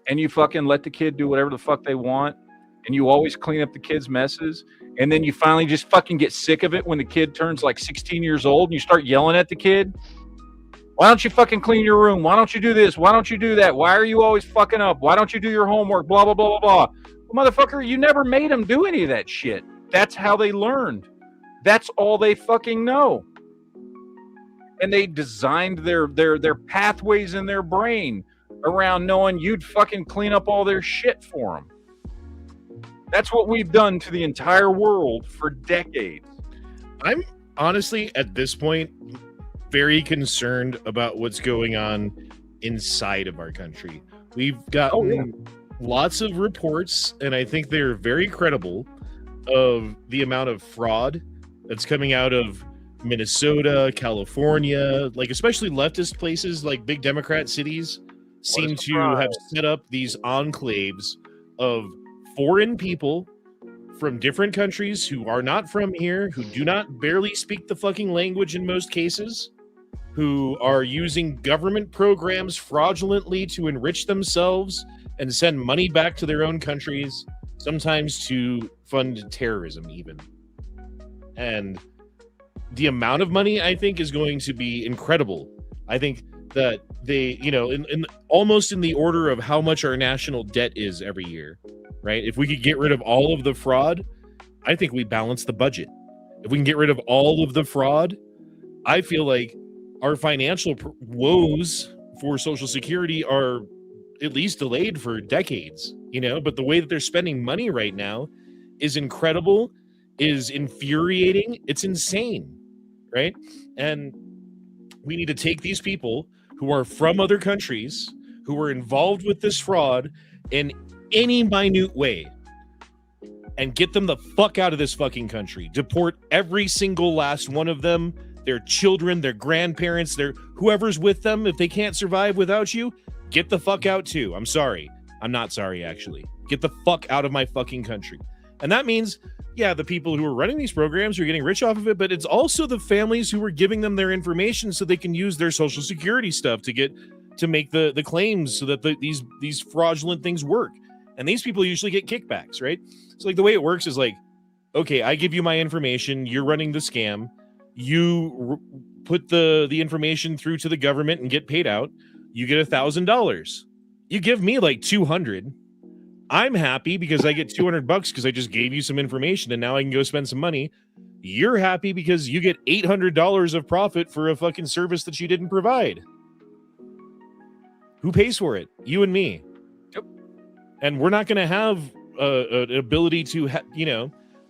and you fucking let the kid do whatever the fuck they want. And you always clean up the kid's messes. And then you finally just fucking get sick of it when the kid turns like 16 years old and you start yelling at the kid. Why don't you fucking clean your room? Why don't you do this? Why don't you do that? Why are you always fucking up? Why don't you do your homework? Blah, blah, blah, blah, blah. Well, motherfucker, you never made them do any of that shit. That's how they learned. That's all they fucking know. And they designed their pathways in their brain around knowing you'd fucking clean up all their shit for them. That's what we've done to the entire world for decades. I'm honestly, at this point, very concerned about what's going on inside of our country. We've gotten lots of reports, and I think they're very credible, of the amount of fraud that's coming out of Minnesota, California, like especially leftist places like big Democrat cities seem to have set up these enclaves of foreign people from different countries who are not from here, who do not barely speak the fucking language in most cases, who are using government programs fraudulently to enrich themselves and send money back to their own countries, sometimes to fund terrorism even. And the amount of money I think is going to be incredible. I think that they, in almost in the order of how much our national debt is every year, right? If we could get rid of all of the fraud, I think we balance the budget. If we can get rid of all of the fraud, I feel like our financial woes for Social Security are at least delayed for decades, but the way that they're spending money right now is incredible, is infuriating. It's insane, right? And we need to take these people who are from other countries, who are involved with this fraud in any minute way, and get them the fuck out of this fucking country. Deport every single last one of them, their children, their grandparents, their whoever's with them. If they can't survive without you, get the fuck out too. I'm sorry. I'm not sorry, actually. Get the fuck out of my fucking country. And that means, yeah, the people who are running these programs are getting rich off of it, but it's also the families who are giving them their information so they can use their Social Security stuff to make the claims so that these fraudulent things work. And these people usually get kickbacks, right? So like the way it works is like, okay, I give you my information, you're running the scam, you put the information through to the government and get paid out, you get $1,000. You give me like 200. I'm happy because I get $200 because I just gave you some information and now I can go spend some money. You're happy because you get $800 of profit for a fucking service that you didn't provide. Who pays for it? You and me. Yep. And we're not going to have an ability to,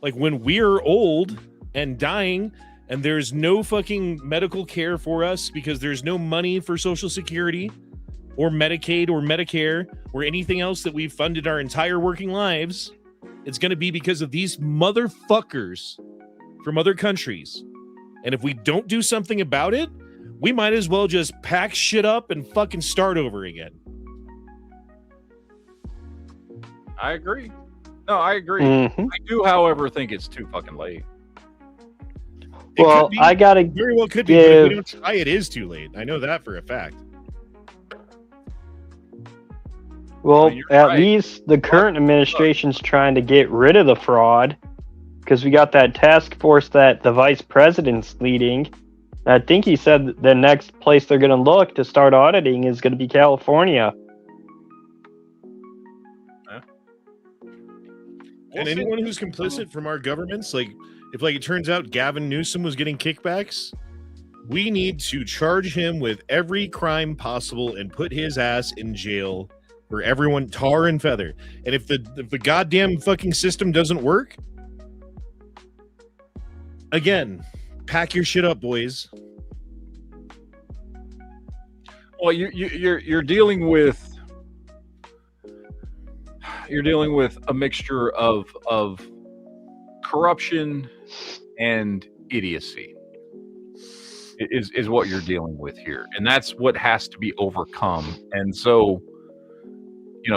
like when we're old and dying and there's no fucking medical care for us because there's no money for Social Security or Medicaid or Medicare or anything else that we've funded our entire working lives, it's going to be because of these motherfuckers from other countries. And if we don't do something about it, we might as well just pack shit up and fucking start over again. I agree. No, I agree. Mm-hmm. I do, however, think it's too fucking late. Well, I gotta very well could be, but if we don't try, it is too late. I know that for a fact. Well, at right. least the current administration's trying to get rid of the fraud because we got that task force that the vice president's leading. I think he said the next place they're going to look to start auditing is going to be California. And anyone who's complicit from our governments, like if it turns out Gavin Newsom was getting kickbacks, we need to charge him with every crime possible and put his ass in jail for everyone, tar and feather. And if the goddamn fucking system doesn't work, again, pack your shit up, boys. Well, you're dealing with a mixture of corruption and idiocy is what you're dealing with here, and that's what has to be overcome. And so,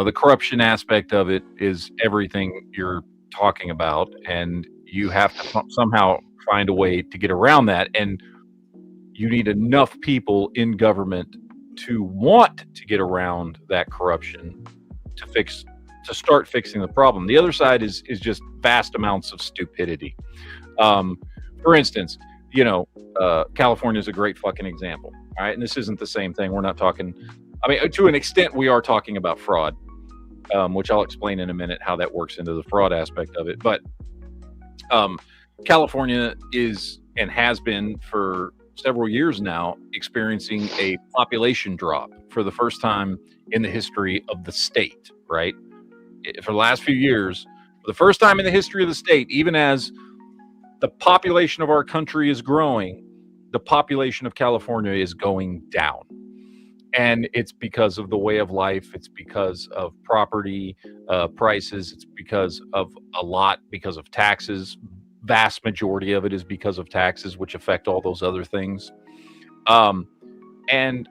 the corruption aspect of it is everything you're talking about, and you have to somehow find a way to get around that. And you need enough people in government to want to get around that corruption to start fixing the problem. The other side is just vast amounts of stupidity. For instance, California is a great fucking example. All right. And this isn't the same thing. We're not talking, to an extent we are talking about fraud, which I'll explain in a minute how that works into the fraud aspect of it. But California is and has been for several years now experiencing a population drop for the first time in the history of the state, right? For the last few years, for the first time in the history of the state, even as the population of our country is growing, the population of California is going down. And it's because of the way of life. It's because of property prices. It's because of taxes. Vast majority of it is because of taxes, which affect all those other things. And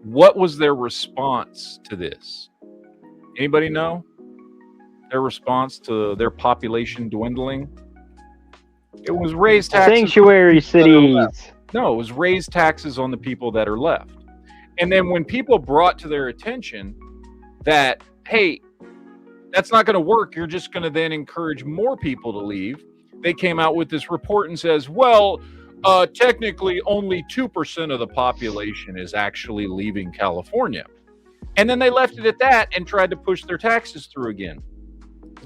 what was their response to this? Anybody know? Their response to their population dwindling? It was raise taxes. Sanctuary cities. No, it was raise taxes on the people that are left. And then when people brought to their attention that, hey, that's not going to work, you're just going to then encourage more people to leave, they came out with this report and says, well, technically only 2% of the population is actually leaving California. And then they left it at that and tried to push their taxes through again.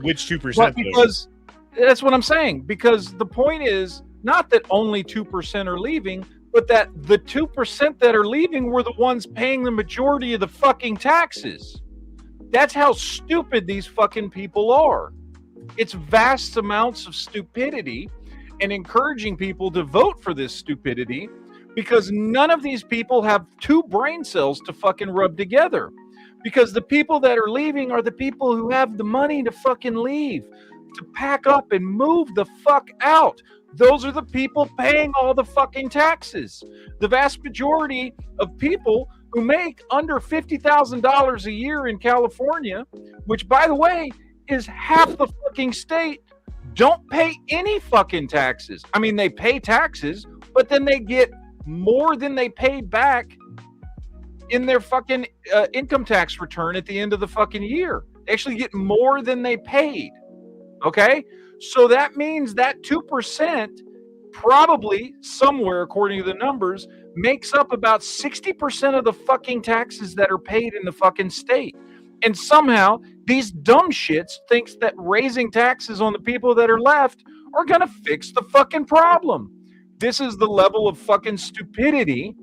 Which 2%? But because that's what I'm saying. Because the point is not that only 2% are leaving, but that the 2% that are leaving were the ones paying the majority of the fucking taxes. That's how stupid these fucking people are. It's vast amounts of stupidity and encouraging people to vote for this stupidity because none of these people have two brain cells to fucking rub together. Because the people that are leaving are the people who have the money to fucking leave, to pack up and move the fuck out. Those are the people paying all the fucking taxes. The vast majority of people who make under $50,000 a year in California, which, by the way, is half the fucking state, don't pay any fucking taxes. I mean, they pay taxes, but then they get more than they paid back in their fucking income tax return at the end of the fucking year. They actually get more than they paid. Okay? So that means that 2% probably somewhere, according to the numbers, makes up about 60% of the fucking taxes that are paid in the fucking state. And somehow these dumb shits thinks that raising taxes on the people that are left are going to fix the fucking problem. This is the level of fucking stupidity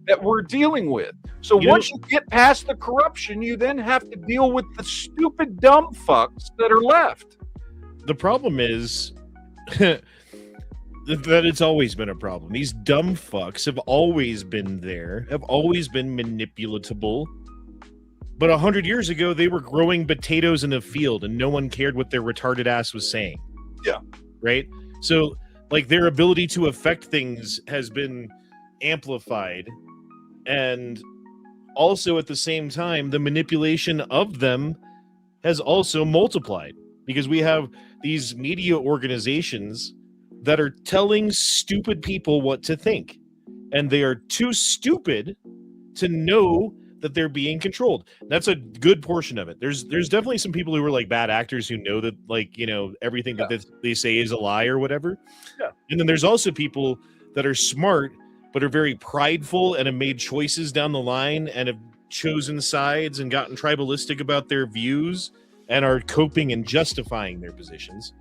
that we're dealing with. So once you get past the corruption, you then have to deal with the stupid dumb fucks that are left. The problem is that it's always been a problem. These dumb fucks have always been there, have always been manipulatable. But 100 years ago, they were growing potatoes in a field and no one cared what their retarded ass was saying. Yeah. Right? So, like, their ability to affect things has been amplified. And also at the same time, the manipulation of them has also multiplied. Because we have these media organizations that are telling stupid people what to think. And they are too stupid to know that they're being controlled. That's a good portion of it. There's definitely some people who are like bad actors who know that, like, you know, everything that they say is a lie or whatever. Yeah. And then there's also people that are smart but are very prideful and have made choices down the line and have chosen sides and gotten tribalistic about their views and are coping and justifying their positions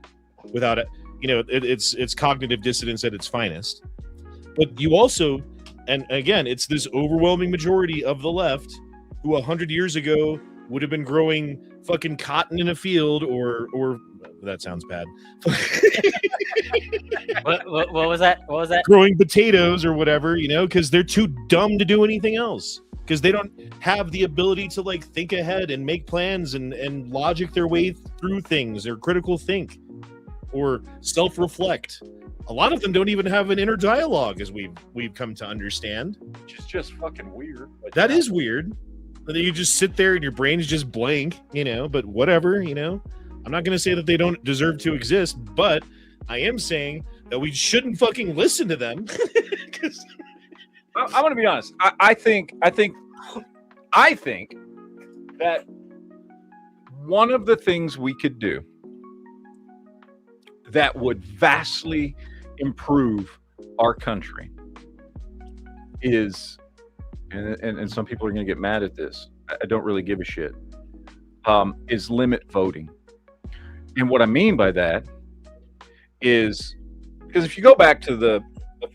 without it. You know, it's cognitive dissonance at its finest. But you also, and again, it's this overwhelming majority of the left who 100 years ago would have been growing fucking cotton in a field or that sounds bad. What was that? What was that? Growing potatoes or whatever, you know, because they're too dumb to do anything else. Because they don't have the ability to, like, think ahead and make plans and logic their way through things or critical think or self-reflect. A lot of them don't even have an inner dialogue, as we've come to understand. Which is just fucking weird. That is weird. That you just sit there and your brain's just blank, you know, but whatever, you know. I'm not going to say that they don't deserve to exist, but I am saying that we shouldn't fucking listen to them. I'm going to be honest. I think that one of the things we could do that would vastly improve our country is, and some people are going to get mad at this, I don't really give a shit, is limit voting. And what I mean by that is, because if you go back to the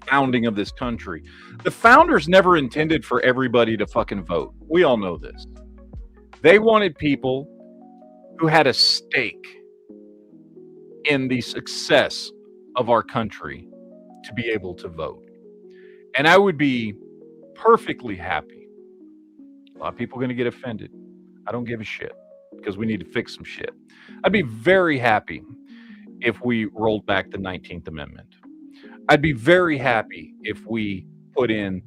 founding of this country, the founders never intended for everybody to fucking vote. We all know this. They wanted people who had a stake in the success of our country to be able to vote. And I would be perfectly happy. A lot of people are going to get offended. I don't give a shit because we need to fix some shit. I'd be very happy if we rolled back the 19th Amendment. I'd be very happy if we put in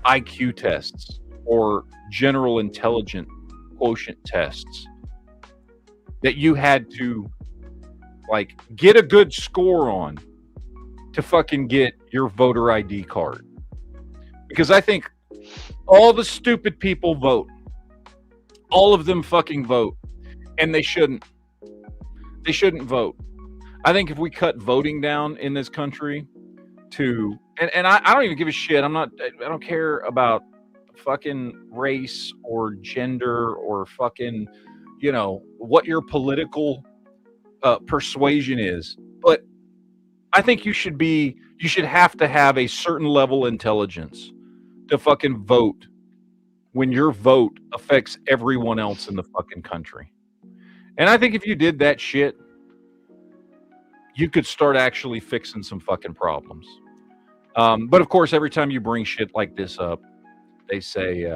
IQ tests or general intelligence quotient tests that you had to, like, get a good score on to fucking get your voter ID card. Because I think all the stupid people vote. All of them fucking vote. And they shouldn't. They shouldn't vote. I think if we cut voting down in this country to, and I don't even give a shit. I don't care about fucking race or gender or fucking, what your political persuasion is. But I think you should have to have a certain level of intelligence to fucking vote when your vote affects everyone else in the fucking country. And I think if you did that shit, you could start actually fixing some fucking problems. But of course, every time you bring shit like this up, they say,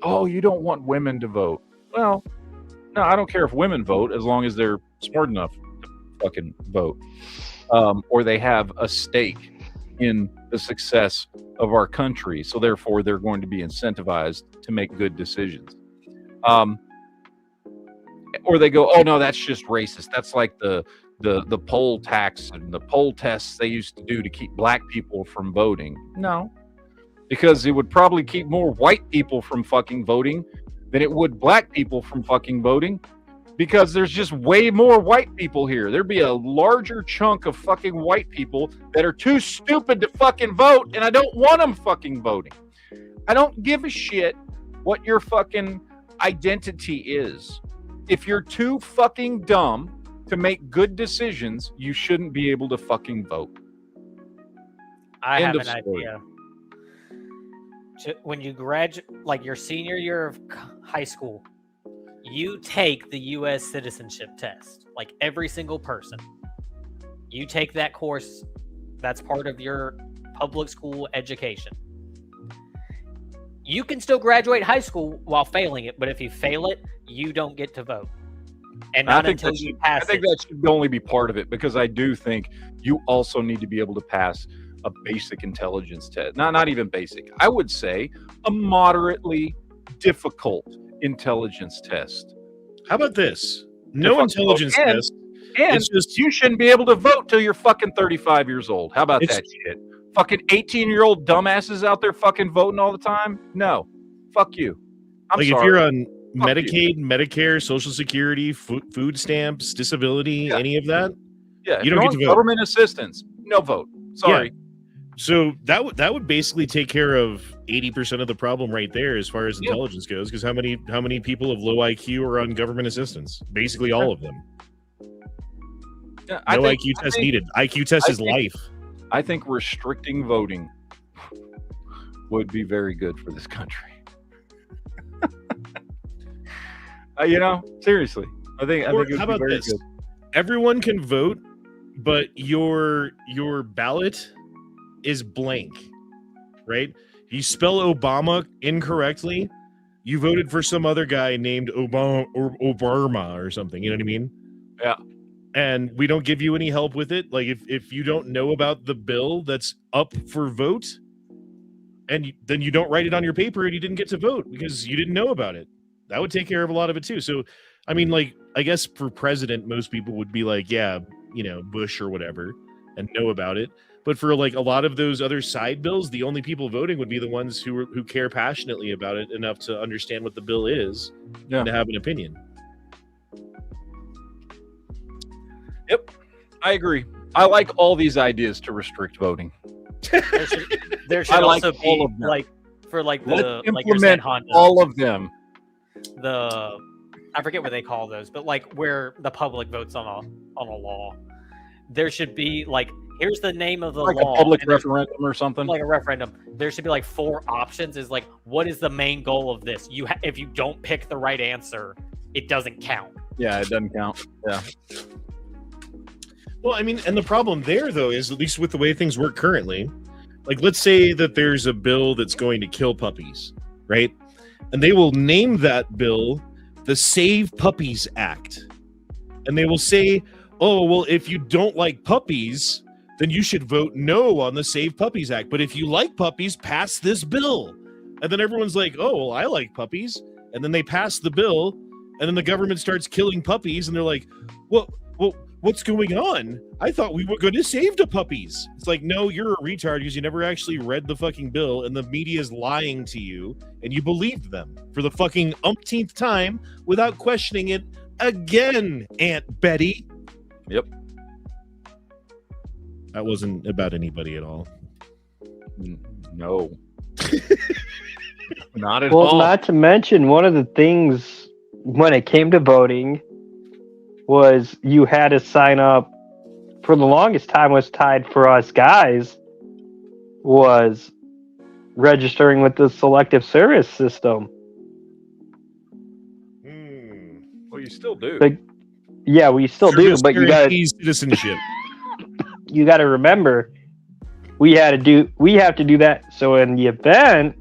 oh, you don't want women to vote. Well, no, I don't care if women vote as long as they're smart enough to fucking vote. Or they have a stake in the success of our country. So therefore, they're going to be incentivized to make good decisions. Or they go, oh, no, that's just racist. That's like the poll tax and the poll tests they used to do to keep black people from voting. No, because it would probably keep more white people from fucking voting than it would black people from fucking voting, because there's just way more white people here. There'd be a larger chunk of fucking white people that are too stupid to fucking vote, and I don't want them fucking voting. I don't give a shit what your fucking identity is. If you're too fucking dumb to make good decisions, you shouldn't be able to fucking vote. I have an idea. When you graduate, like your senior year of high school, you take the U.S. citizenship test. Like every single person. You take that course. That's part of your public school education. You can still graduate high school while failing it, but if you fail it, you don't get to vote. And not until you pass it. I think that should only be part of it, because I do think you also need to be able to pass a basic intelligence test. Not even basic. I would say a moderately difficult intelligence test. How about this? No intelligence test. And you shouldn't be able to vote till you're fucking 35 years old. How about that shit? Fucking 18-year-old dumbasses out there fucking voting all the time? No. Fuck you. I'm sorry. If you're on Medicaid, Medicare, Social Security, food stamps, disability, any of that, you don't get to vote. Government assistance, no vote. Sorry. Yeah. So that would basically take care of 80% of the problem right there as far as intelligence goes. Because how many people of low IQ are on government assistance? Basically all of them. Yeah, no IQ test needed. IQ test is life. I think restricting voting would be very good for this country. Seriously, I think it would be very good. Everyone can vote, but your ballot is blank, right? You spell Obama incorrectly, you voted for some other guy named Obama or something. You know what I mean? Yeah. And we don't give you any help with it. Like if you don't know about the bill that's up for vote, and then you don't write it on your paper and you didn't get to vote because you didn't know about it. That would take care of a lot of it too. So, I mean, like, I guess for president, most people would be like, yeah, Bush or whatever, and know about it. But for like a lot of those other side bills, the only people voting would be the ones who care passionately about it enough to understand what the bill is and to have an opinion. Yep, I agree. I like all these ideas to restrict voting. There should also be like for like the Let's like you're saying, Honda, all of them. I forget what they call those, but like where the public votes on a law, there should be like, here's the name of the like law, a public referendum or something, like a referendum. There should be like 4 options. Is like, what is the main goal of this? If you don't pick the right answer, it doesn't count. Yeah, it doesn't count. Yeah. Well, I mean, and the problem there though is, at least with the way things work currently, like let's say that there's a bill that's going to kill puppies, right? And they will name that bill the Save Puppies Act. And they will say, oh, well, if you don't like puppies, then you should vote no on the Save Puppies Act. But if you like puppies, pass this bill. And then everyone's like, oh, well, I like puppies. And then they pass the bill, and then the government starts killing puppies, and they're like, well, what's going on? I thought we were going to save the puppies. It's like, no, you're a retard because you never actually read the fucking bill, and the media is lying to you, and you believed them for the fucking umpteenth time without questioning it again, Aunt Betty. Yep. That wasn't about anybody at all. No. Not at Well, all. not to mention, one of the things when it came to voting was you had to sign up. For the longest time, was tied for us guys was registering with the selective service system. Well, you still do. Like, yeah, we still do, Service but guarantees citizenship. you got to remember we have to do that. So in the event,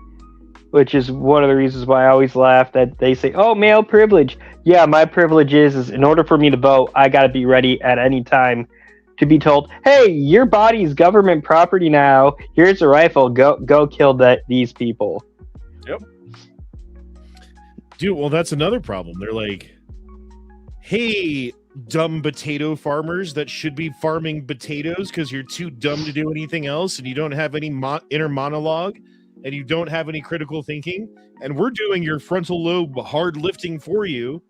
which is one of the reasons why I always laugh that they say, "Oh, male privilege." Yeah, my privilege is in order for me to vote, I got to be ready at any time to be told, "Hey, your body's government property now. Here's a rifle. Go kill these people." Yep. Dude, well, that's another problem. They're like, "Hey, dumb potato farmers that should be farming potatoes because you're too dumb to do anything else and you don't have any inner monologue and you don't have any critical thinking, and we're doing your frontal lobe hard lifting for you.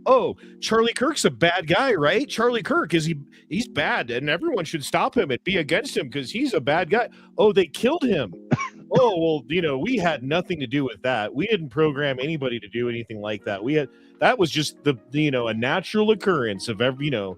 Oh, Charlie Kirk's a bad guy, right? Charlie Kirk, he's bad and everyone should stop him and be against him because he's a bad guy. Oh, they killed him. Oh, well, we had nothing to do with that. We didn't program anybody to do anything like that. That was just a natural occurrence of we no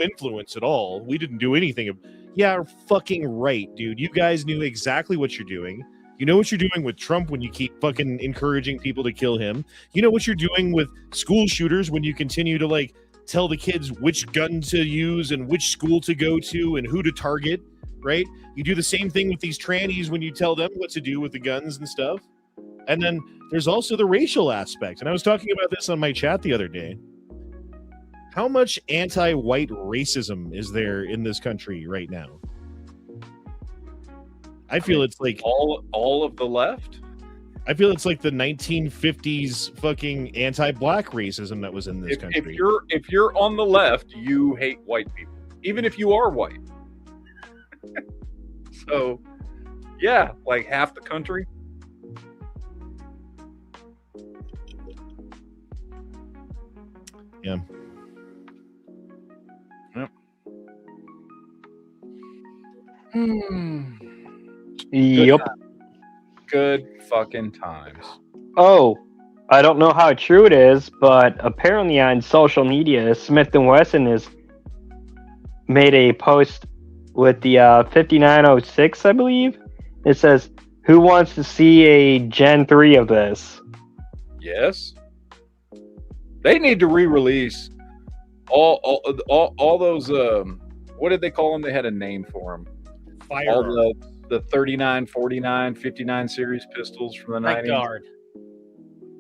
influence at all. We didn't do anything. Yeah, fucking right, dude. You guys knew exactly what you're doing. You know what you're doing with Trump when you keep fucking encouraging people to kill him. You know what you're doing with school shooters when you continue to tell the kids which gun to use and which school to go to and who to target, right? You do the same thing with these trannies when you tell them what to do with the guns and stuff. And then there's also the racial aspect. And I was talking about this on my chat the other day. How much anti-white racism is there in this country right now? I feel it's like all of the left. I feel it's like the 1950s fucking anti-black racism that was in this country. If you're on the left, you hate white people, even if you are white. So, yeah, like half the country. Yeah. Yep. Yep. Good fucking times. Oh, I don't know how true it is, but apparently on social media, Smith & Wesson has made a post with the 5906, I believe. It says, "Who wants to see a Gen 3 of this?" Yes. They need to re-release all those what did they call them? They had a name for them. All the 39, 49, 59 series pistols from the 90s. Night Guard.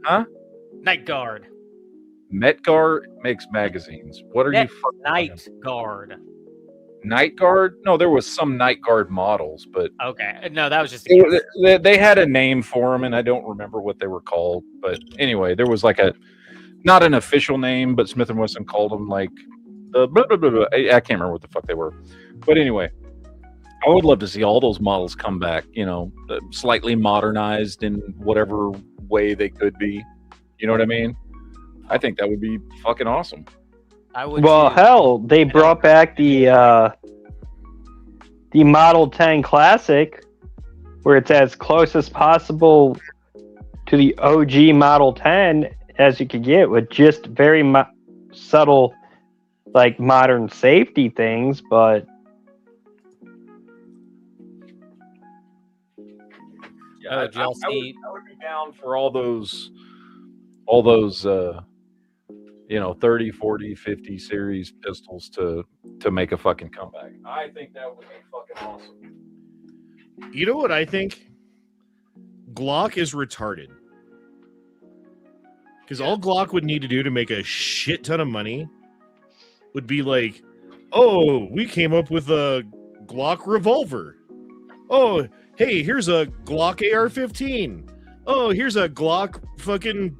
Huh? Night Guard. Met Guard makes magazines. What are you fucking Night Guard. Night Guard? No, there was some Night Guard models, but okay. No, that was just they had a name for them, and I don't remember what they were called. But anyway, there was not an official name, but Smith & Wesson called them the blah, blah, blah, blah. I can't remember what the fuck they were. But anyway, I would love to see all those models come back, slightly modernized in whatever way they could be. You know what I mean? I think that would be fucking awesome. I would. Well, hell, they brought back the Model 10 Classic, where it's as close as possible to the OG Model 10 as you could get, with just very subtle, modern safety things, but. Yeah, I would be down for all those 30, 40, 50 series pistols to make a fucking comeback. I think that would be fucking awesome. You know what I think? Glock is retarded. Because all Glock would need to do to make a shit ton of money would be like, oh, we came up with a Glock revolver. Oh, hey, here's a Glock AR-15. Oh, here's a Glock fucking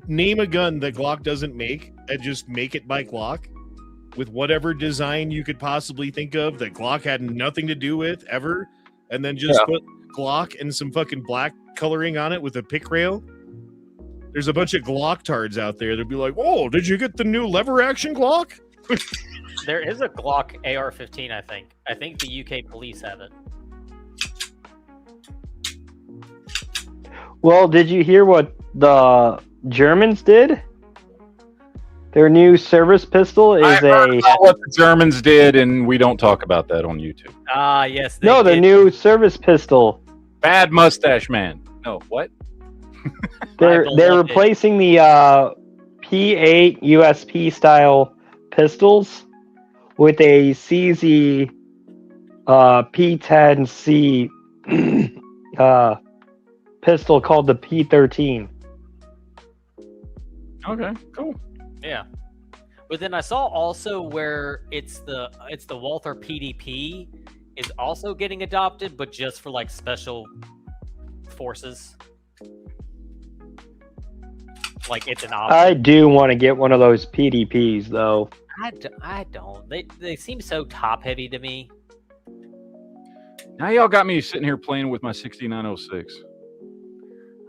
name a gun that Glock doesn't make and just make it by Glock with whatever design you could possibly think of that Glock had nothing to do with ever, and then just put Glock and some fucking black coloring on it with a pick rail. There's a bunch of Glock tards out there that'd be like, oh, did you get the new lever action Glock? There is a Glock AR-15. I think. I think the UK police have it. Well, did you hear what the Germans did? Their new service pistol is I heard about what the Germans did, and we don't talk about that on YouTube. Ah, yes. the did. new service pistol. Bad mustache man. No, what? They're beloved. replacing the P8 USP style pistols with a CZ P10C pistol called the P13. Okay, cool. Yeah. But then I saw also where it's the Walther PDP is also getting adopted, but just for like special forces. Like it's an option. I do want to get one of those PDPs though. I don't. They seem so top heavy to me. Now y'all got me sitting here playing with my 6906.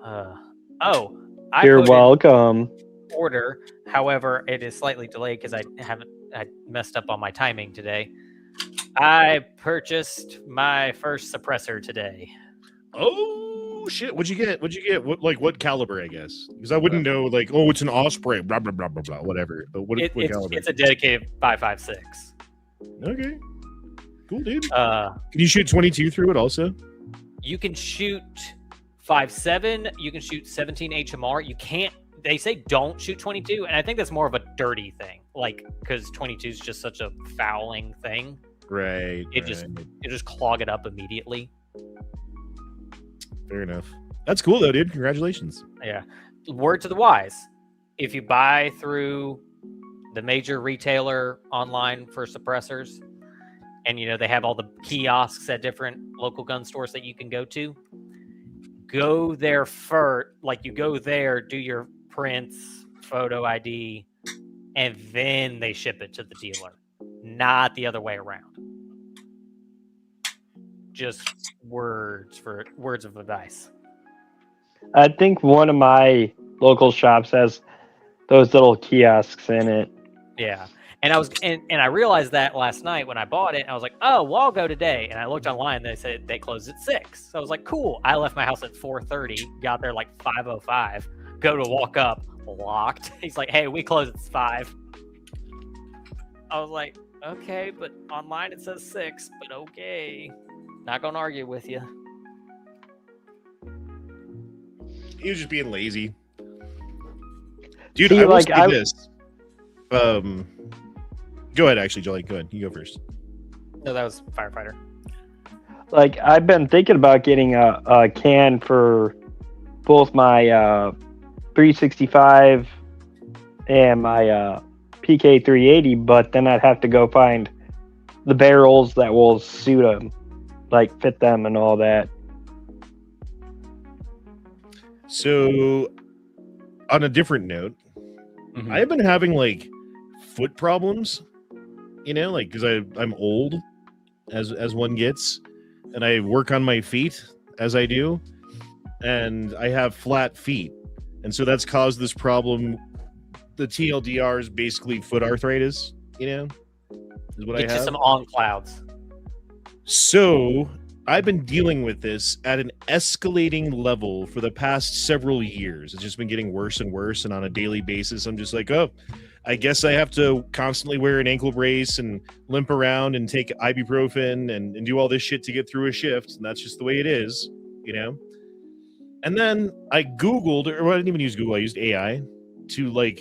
I You're put in welcome. order. However, it is slightly delayed because I messed up on my timing today. I purchased my first suppressor today. Oh shit! What'd you get? What caliber? I guess because I wouldn't know. Like, oh, it's an Osprey. Blah blah blah blah blah. Whatever. But what caliber? It's a dedicated 5.56. Okay. Cool, dude. Uh, Can you shoot 22 through it also? you can shoot 5.7. You can shoot 17 HMR. You can't. They say don't shoot 22, and I think that's more of a dirty thing, like because 22 is just such a fouling thing. Right. It just clog it up immediately. Fair enough. That's cool though, dude. Congratulations. Yeah. Word to the wise: if you buy through the major retailer online for suppressors, and they have all the kiosks at different local gun stores that you can go to, go there first. Like you go there, do your prints, photo ID, and then they ship it to the dealer, not the other way around. Just words of advice. I think one of my local shops has those little kiosks in it. Yeah. And I realized that last night when I bought it. I was like, oh, well, I'll go today. And I looked online, and they said they closed at 6. So I was like, cool. I left my house at 4:30, got there like 5:05, go to walk up, locked. He's like, hey, we close at 5. I was like, okay, but online it says 6, but okay. Not gonna argue with you. He was just being lazy. Dude, See, I will like, say this. Go ahead, actually, Jolie. Go ahead. You go first. No, that was firefighter. Like I've been thinking about getting a can for both my 365 and my PK 380, but then I'd have to go find the barrels that will suit them, like fit them and all that. So, on a different note, Mhm. I've been having like foot problems, like because I'm old, as one gets, and I work on my feet as I do, and I have flat feet, and so that's caused this problem. The TLDR is basically foot arthritis, is what I Get have. you some on clouds. So I've been dealing with this at an escalating level for the past several years. It's just been getting worse and worse, and on a daily basis, I'm just like, oh, I guess I have to constantly wear an ankle brace and limp around and take ibuprofen and do all this shit to get through a shift, and that's just the way it is, And then I Googled, or I didn't even use Google, I used AI to,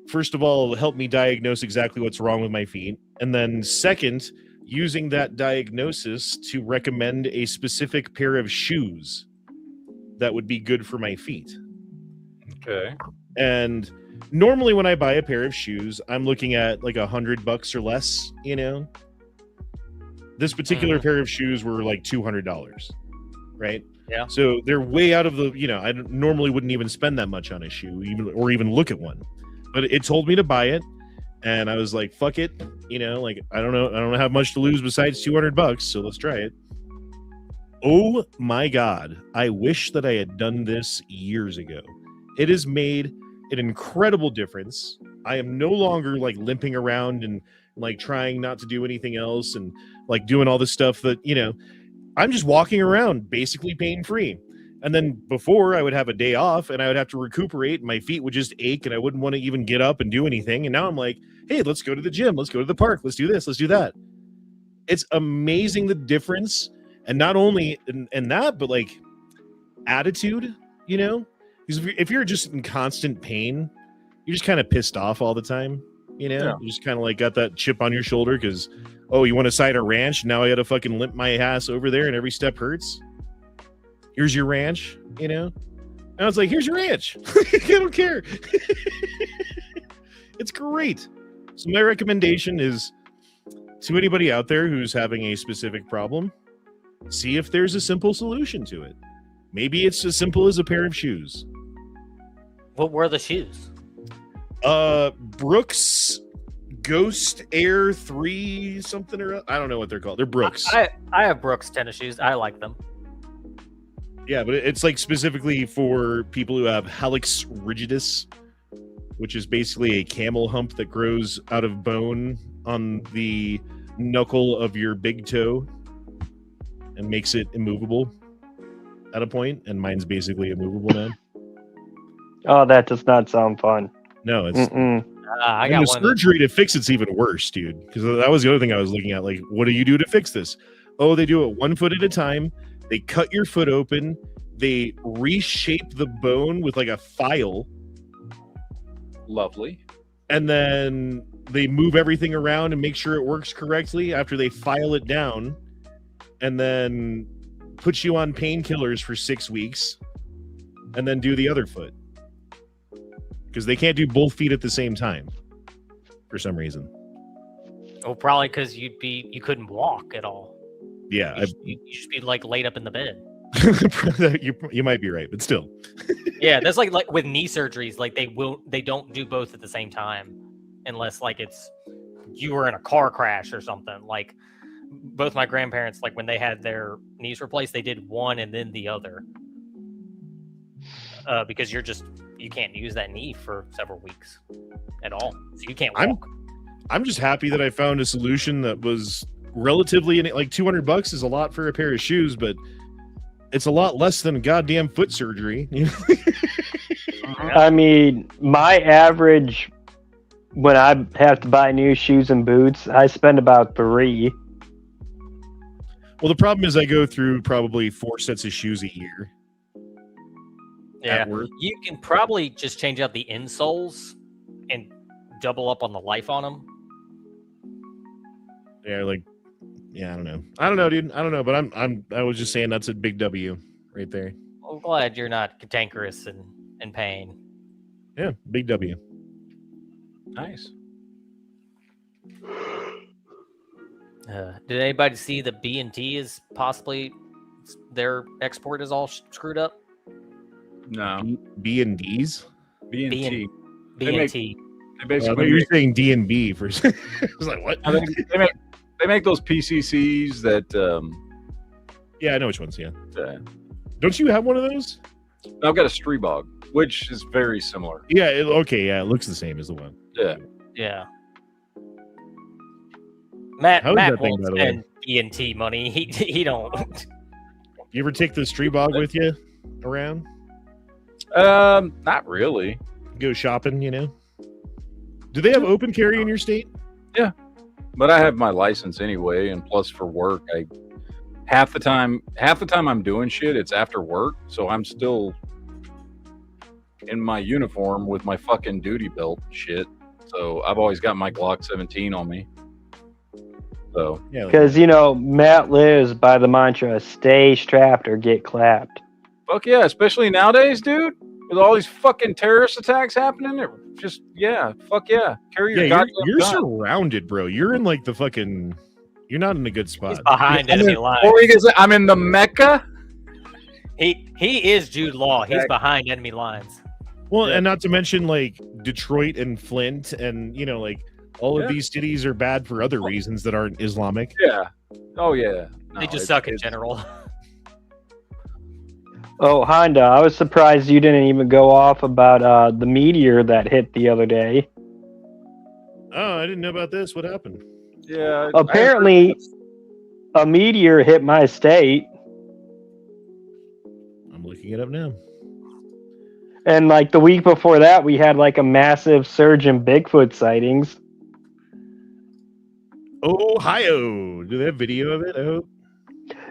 first of all, help me diagnose exactly what's wrong with my feet, and then second, using that diagnosis to recommend a specific pair of shoes that would be good for my feet. Okay. And normally when I buy a pair of shoes, I'm looking at like $100 or less, This particular pair of shoes were like $200, right? Yeah. So they're way out of the, I normally wouldn't even spend that much on a shoe, even look at one. But it told me to buy it. And I was like, fuck it. I don't have much to lose besides $200, so let's try it. Oh my God. I wish that I had done this years ago. It has made an incredible difference. I am no longer like limping around and like trying not to do anything else and like doing all this stuff that, you know, I'm just walking around basically pain free. And then before I would have a day off and I would have to recuperate. My feet would just ache and I wouldn't want to even get up and do anything. And now I'm like, hey, let's go to the gym. Let's go to the park. Let's do this. Let's do that. It's amazing the difference. And not only in that, but like attitude, you know, because if you're just in constant pain, you're just kind of pissed off all the time. You know, Yeah. you just kind of like got that chip on your shoulder because, oh, you want to side a ranch? Now I got to fucking limp my ass over there and every step hurts. Here's your ranch, you know? And I was like, here's your ranch. I don't care. It's great. So my recommendation is to anybody out there who's having a specific problem, see if there's a simple solution to it. Maybe it's as simple as a pair of shoes. What were the shoes? Brooks Ghost Air 3 something or I don't know what they're called. They're Brooks. I have Brooks tennis shoes. I like them. Yeah, but it's like specifically for people who have hallux rigidus, which is basically a camel hump that grows out of bone on the knuckle of your big toe and makes it immovable at a point. And mine's basically immovable now. Oh, that does not sound fun. No, it's I and got the one. surgery to fix it's even worse, dude. Because that was the other thing I was looking at. Like, what do you do to fix this? Oh, they do it 1 foot at a time. They cut your foot open. They reshape the bone with like a file. Lovely. And then they move everything around and make sure it works correctly after they file it down. And then put you on painkillers for 6 weeks. And then do the other foot. Because they can't do both feet at the same time. For some reason. Oh, probably because you couldn't walk at all. Yeah. You just be like laid up in the bed. you might be right, but still. Yeah, that's like with knee surgeries. Like they don't do both at the same time, unless like it's you were in a car crash or something. Like both my grandparents, like when they had their knees replaced, they did one and then the other, because you can't use that knee for several weeks at all, so you can't walk. I'm just happy that I found a solution that was relatively like $200 is a lot for a pair of shoes, but it's a lot less than goddamn foot surgery. I mean, my average when I have to buy new shoes and boots, I spend about $3. Well, the problem is I go through probably 4 sets of shoes a year. Yeah, at work. you can probably just change out the insoles and double up on the life on them. Yeah, like, yeah, I don't know, dude. I don't know, but I was just saying that's a big W right there. I'm glad you're not cantankerous and in pain. Yeah, big W. Nice. Did anybody see that B&T is possibly their export is all screwed up? No. B and D's. B and T. B&T. They basically You're make, saying D and B for. I was like, what? they make those PCCs that. Yeah, I know which ones. Yeah. Don't you have one of those? I've got a Streebog, which is very similar. Yeah. It looks the same as the one. Yeah. Yeah. Matt How is that thing, won't by the way? spend B&T money. He don't. You ever take the Streebog with you around? Not really. Go shopping, you know? Do they have open carry in your state? But I have my license anyway, and plus for work, half the time I'm doing shit, it's after work, so I'm still in my uniform with my fucking duty belt and shit. So I've always got my Glock 17 on me. So Yeah. Because, Matt lives by the mantra, stay strapped or get clapped. fuck yeah, especially nowadays, dude, with all these fucking terrorist attacks happening. It just fuck yeah, carry your goddamn you're gun. surrounded, bro. You're in like the fucking. You're not in a good spot. He's behind enemy lines. What were you gonna say? I'm in the Mecca. He is Jude Law. He's behind enemy lines. Well, and not to mention like Detroit and Flint, and like all of these cities are bad for other reasons that aren't Islamic. Yeah. Oh yeah. They just suck in general. Oh, Honda, I was surprised you didn't even go off about the meteor that hit the other day. Oh, I didn't know about this. What happened? Yeah. Apparently, a meteor hit my state, I'm looking it up now. and like the week before that, we had like a massive surge in Bigfoot sightings. Ohio. Do they have video of it? I hope.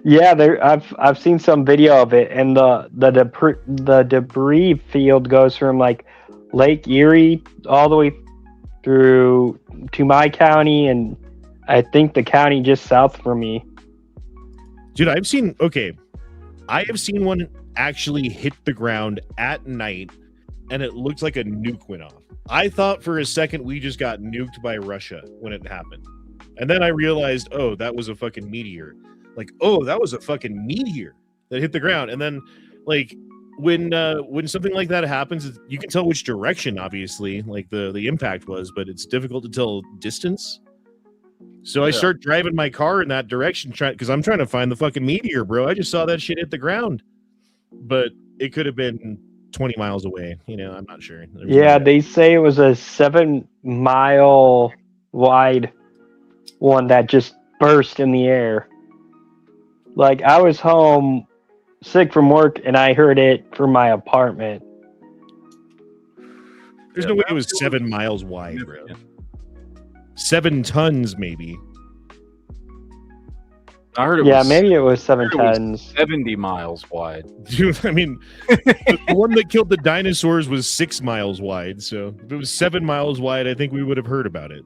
Yeah, I've seen some video of it, and the debris field goes from like Lake Erie all the way through to my county, and I think the county just south from me. Dude, I have seen one actually hit the ground at night, and it looked like a nuke went off. I thought for a second we just got nuked by Russia when it happened. And then I realized, oh, that was a fucking meteor. Like, oh, that was a fucking meteor that hit the ground. And then, like, when something like that happens, you can tell which direction, obviously, like the impact was, but it's difficult to tell distance. So I start driving my car in that direction, because I'm trying to find the fucking meteor, bro. I just saw that shit hit the ground, but it could have been 20 miles away. You know, I'm not sure. Yeah, they say it was a 7-mile wide one that just burst in the air. Like, I was home sick from work, and I heard it from my apartment. There's no way it was 7 miles wide, bro. 7 tons, maybe. I heard it Yeah, was, maybe it was 7 I heard it was tons. 70 miles wide. Dude, I mean, the one that killed the dinosaurs was 6 miles wide. So if it was 7 miles wide, I think we would have heard about it.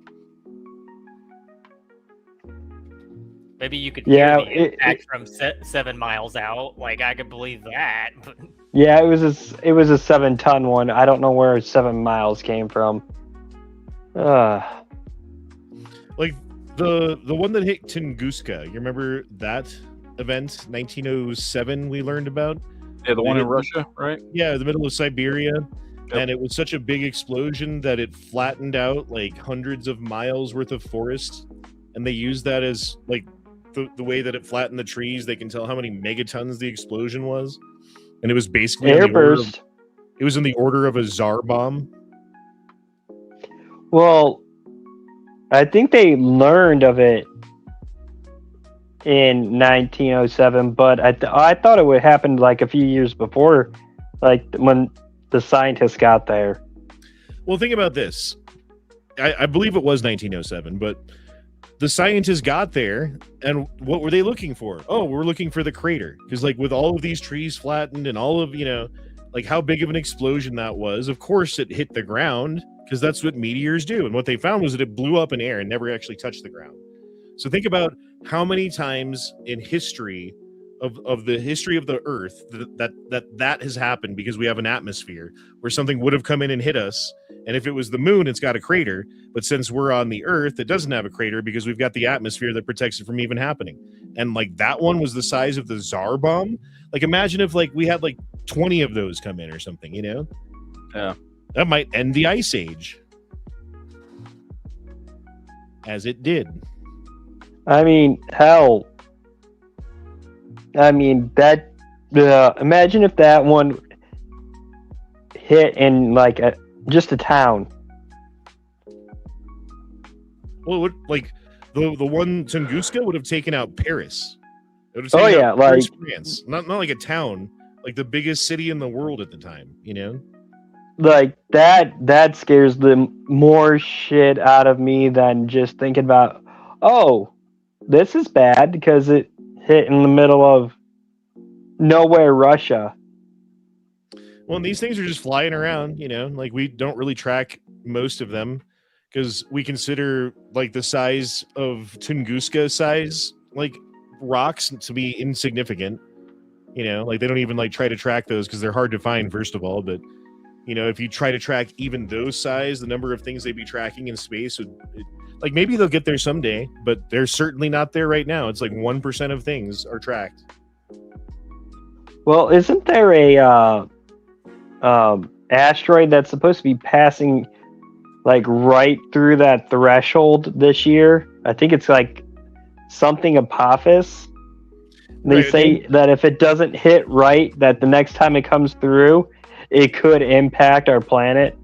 Maybe you could Yeah, hear the impact from 7 miles out. Like, I could believe that. But Yeah, it was a 7-ton one. I don't know where 7 miles came from. Like the one that hit Tunguska. You remember that event, 1907? We learned about. Yeah, the one in Russia, right? Yeah, the middle of Siberia. Yep. And it was such a big explosion that it flattened out like hundreds of miles worth of forest. And they used that as like the way that it flattened the trees. They can tell how many megatons the explosion was. And it was basically Airburst. It was in the order of a Tsar bomb. Well, I think they learned of it in 1907, but I thought it would happen like a few years before, like when the scientists got there. Well, think about this. I believe it was 1907, but the scientists got there, and what were they looking for? Oh, we're looking for the crater. Because, like, with all of these trees flattened and all of, like how big of an explosion that was, of course it hit the ground, because that's what meteors do. And what they found was that it blew up in air and never actually touched the ground. So think about how many times in history of the history of the Earth that has happened because we have an atmosphere where something would have come in and hit us. And if it was the moon, it's got a crater. But since we're on the Earth, it doesn't have a crater because we've got the atmosphere that protects it from even happening. And like that one was the size of the Tsar bomb. Like imagine if like we had like 20 of those come in or something, Yeah. That might end the Ice Age. As it did. I mean, hell. I mean, that. Imagine if that one hit in like just a town. Well, it would, like the one Tunguska would have taken out Paris. It would have Oh, taken yeah, out Paris, like- France. Not like a town, like the biggest city in the world at the time. Like that scares the more shit out of me than just thinking about, oh, this is bad because it hit in the middle of nowhere, Russia. Well, and these things are just flying around. Like we don't really track most of them because we consider like the size of Tunguska size like rocks to be insignificant. Like they don't even like try to track those because they're hard to find, first of all. But if you try to track even those size, the number of things they'd be tracking in space would, like maybe they'll get there someday, but they're certainly not there right now. It's like 1% of things are tracked. Well, isn't there a asteroid that's supposed to be passing like right through that threshold this year? I think it's like something Apophis. They say that if it doesn't hit right, that the next time it comes through, it could impact our planet.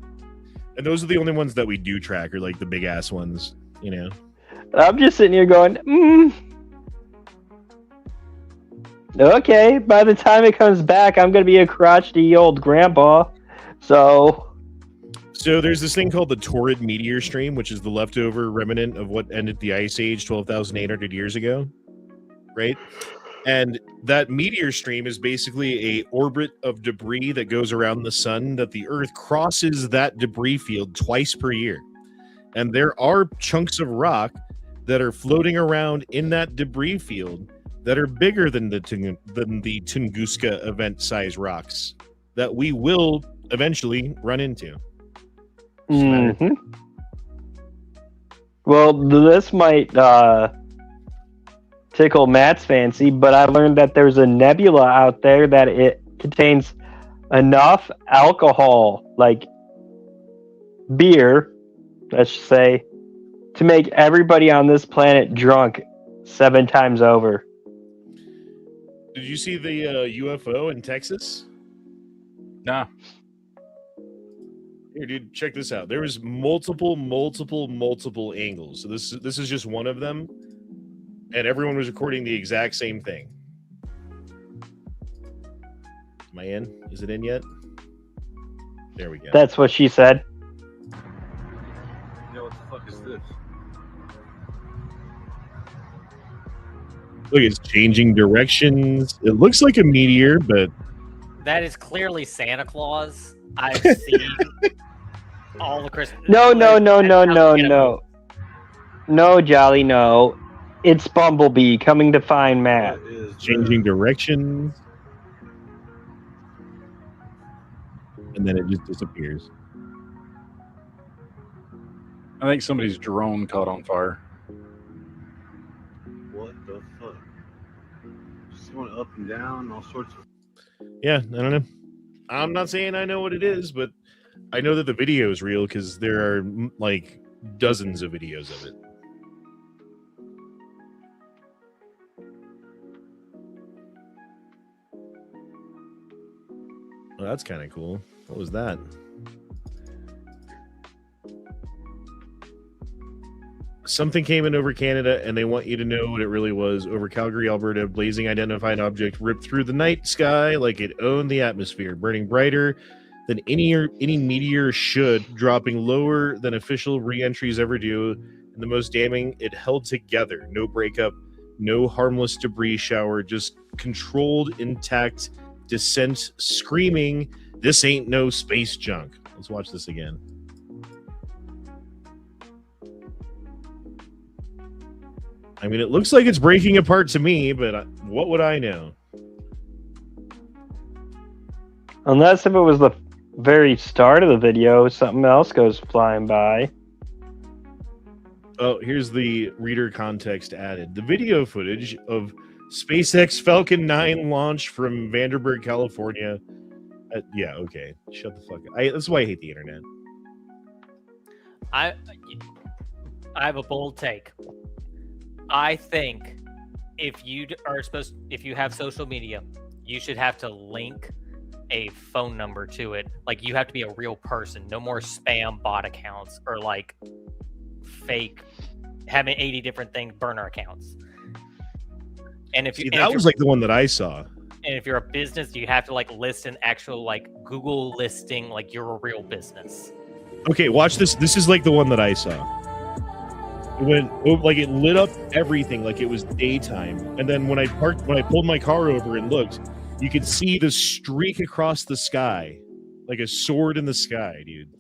And those are the only ones that we do track, are like the big ass ones, you know. I'm just sitting here going, okay, by the time it comes back, I'm going to be a crotchety old grandpa. So there's this thing called the Torrid Meteor Stream, which is the leftover remnant of what ended the Ice Age 12,800 years ago, right? And that meteor stream is basically a orbit of debris that goes around the sun, that the Earth crosses that debris field twice per year. And there are chunks of rock that are floating around in that debris field that are bigger than the Tunguska event size rocks that we will eventually run into. Mm-hmm. Well, this might tickle Matt's fancy, but I learned that there's a nebula out there that it contains enough alcohol, like beer, let's say, to make everybody on this planet drunk 7 times over. Did you see the UFO in Texas? Nah. Here, dude, check this out. There was multiple angles. So this is just one of them, and everyone was recording the exact same thing. Am I in? Is it in yet? There we go. That's what she said. Yeah, what the fuck is this? Look, it's changing directions. It looks like a meteor, but That is clearly Santa Claus. I've seen all the Christmas. No, Jolly, no. It's Bumblebee coming to find Matt. changing directions. And then it just disappears. I think somebody's drone caught on fire. What the fuck? Just going up and down, all sorts of. Yeah, I don't know. I'm not saying I know what it is, but I know that the video is real because there are like dozens of videos of it. Well, that's kind of cool. What was that? Something came in over Canada, and they want you to know what it really was. Over Calgary, Alberta, a blazing identified object ripped through the night sky like it owned the atmosphere, burning brighter than any meteor should, dropping lower than official re-entries ever do. And the most damning, it held together. No breakup, no harmless debris shower, just controlled, intact descent, screaming, "This ain't no space junk." Let's watch this again. I mean, it looks like it's breaking apart to me, but what would I know? Unless if it was the very start of the video, something else goes flying by. Oh, here's the reader context added. The video footage of SpaceX Falcon 9 launch from Vanderburg, California. Yeah, okay. Shut the fuck up. That's why I hate the internet. I have a bold take. I think if you have social media, you should have to link a phone number to it. Like, you have to be a real person. No more spam bot accounts or like fake having 80 different things, burner accounts. And if you that was like the one that I saw. And if you're a business, you have to like list an actual like Google listing, like you're a real business. Okay, watch this. This is like the one that I saw. It went like it lit up everything like it was daytime. And then when I pulled my car over and looked, you could see the streak across the sky, like a sword in the sky, dude.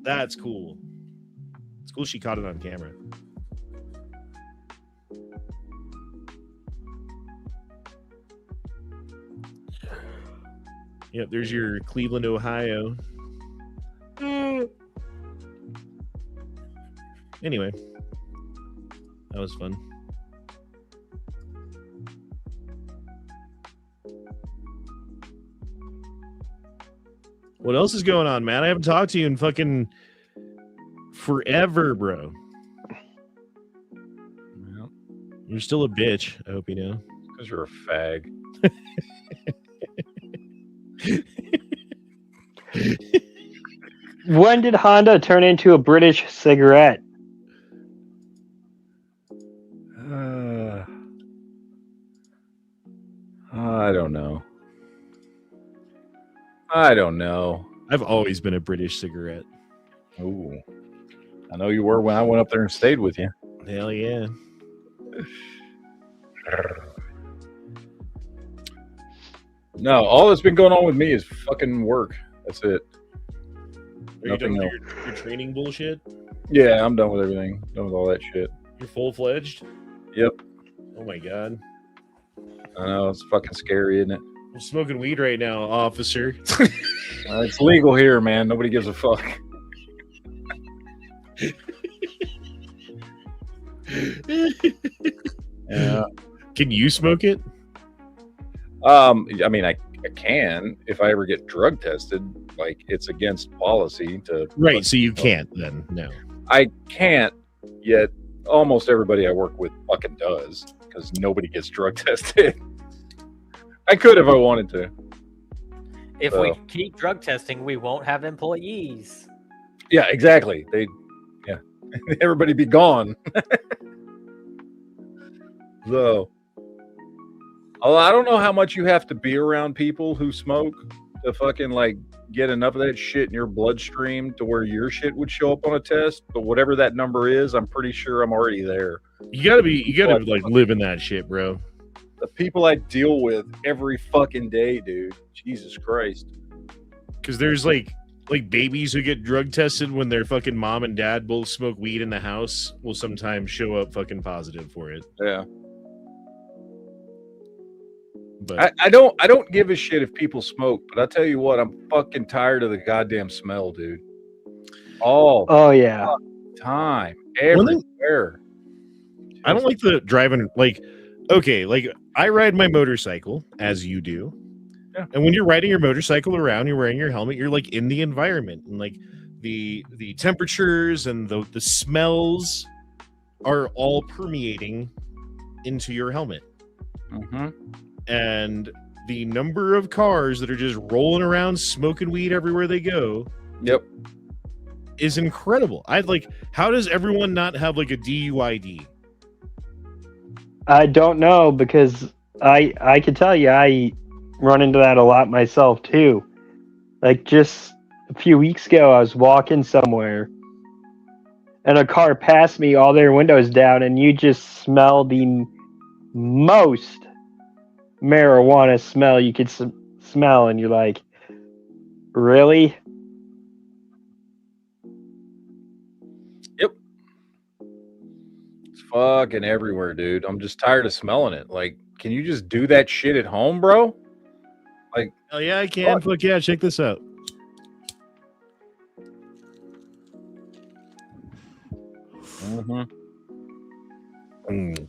That's cool. It's cool she caught it on camera. Yep, there's your Cleveland, Ohio. Anyway, that was fun. What else is going on, man? I haven't talked to you in fucking forever, bro. Well, you're still a bitch, I hope you know. Because you're a fag. When did Honda turn into a British cigarette? I don't know. I don't know. I've always been a British cigarette. Ooh. I know you were when I went up there and stayed with you. Hell yeah. No, all that's been going on with me is fucking work. That's it. Are you done with your training bullshit? Yeah, I'm done with everything. Done with all that shit. You're full-fledged? Yep. Oh my god. I know, it's fucking scary, isn't it? I'm smoking weed right now, officer. It's legal here, man. Nobody gives a fuck. Yeah. Can you smoke it? I mean, I can if I ever get drug tested. Like, it's against policy to. Right, so you can't then. No. I can't, yet almost everybody I work with fucking does because nobody gets drug tested. I could if I wanted to. If we keep drug testing, we won't have employees. Yeah, exactly. Everybody be gone. So, I don't know how much you have to be around people who smoke to fucking like get enough of that shit in your bloodstream to where your shit would show up on a test. But whatever that number is, I'm pretty sure I'm already there. You gotta like live in that shit, bro. The people I deal with every fucking day, dude. Jesus Christ. Because there's like babies who get drug tested when their fucking mom and dad both smoke weed in the house will sometimes show up fucking positive for it. Yeah. But I don't give a shit if people smoke, but I'll tell you what, I'm fucking tired of the goddamn smell, dude. Oh yeah. Time. Everywhere. I don't like the driving, like, okay, like I ride my motorcycle as you do. Yeah. And when you're riding your motorcycle around, you're wearing your helmet, you're like in the environment, and like the temperatures and the smells are all permeating into your helmet. Mm-hmm. And the number of cars that are just rolling around smoking weed everywhere they go, yep, is incredible. How does everyone not have like a DUID? I don't know, because I can tell you I run into that a lot myself too. Like just a few weeks ago, I was walking somewhere and a car passed me, all their windows down, and you just smell the most marijuana smell you could smell, and you're like, really? Yep. It's fucking everywhere, dude. I'm just tired of smelling it. Like, can you just do that shit at home, bro? Like, Oh yeah, I can. Fuck yeah, check this out.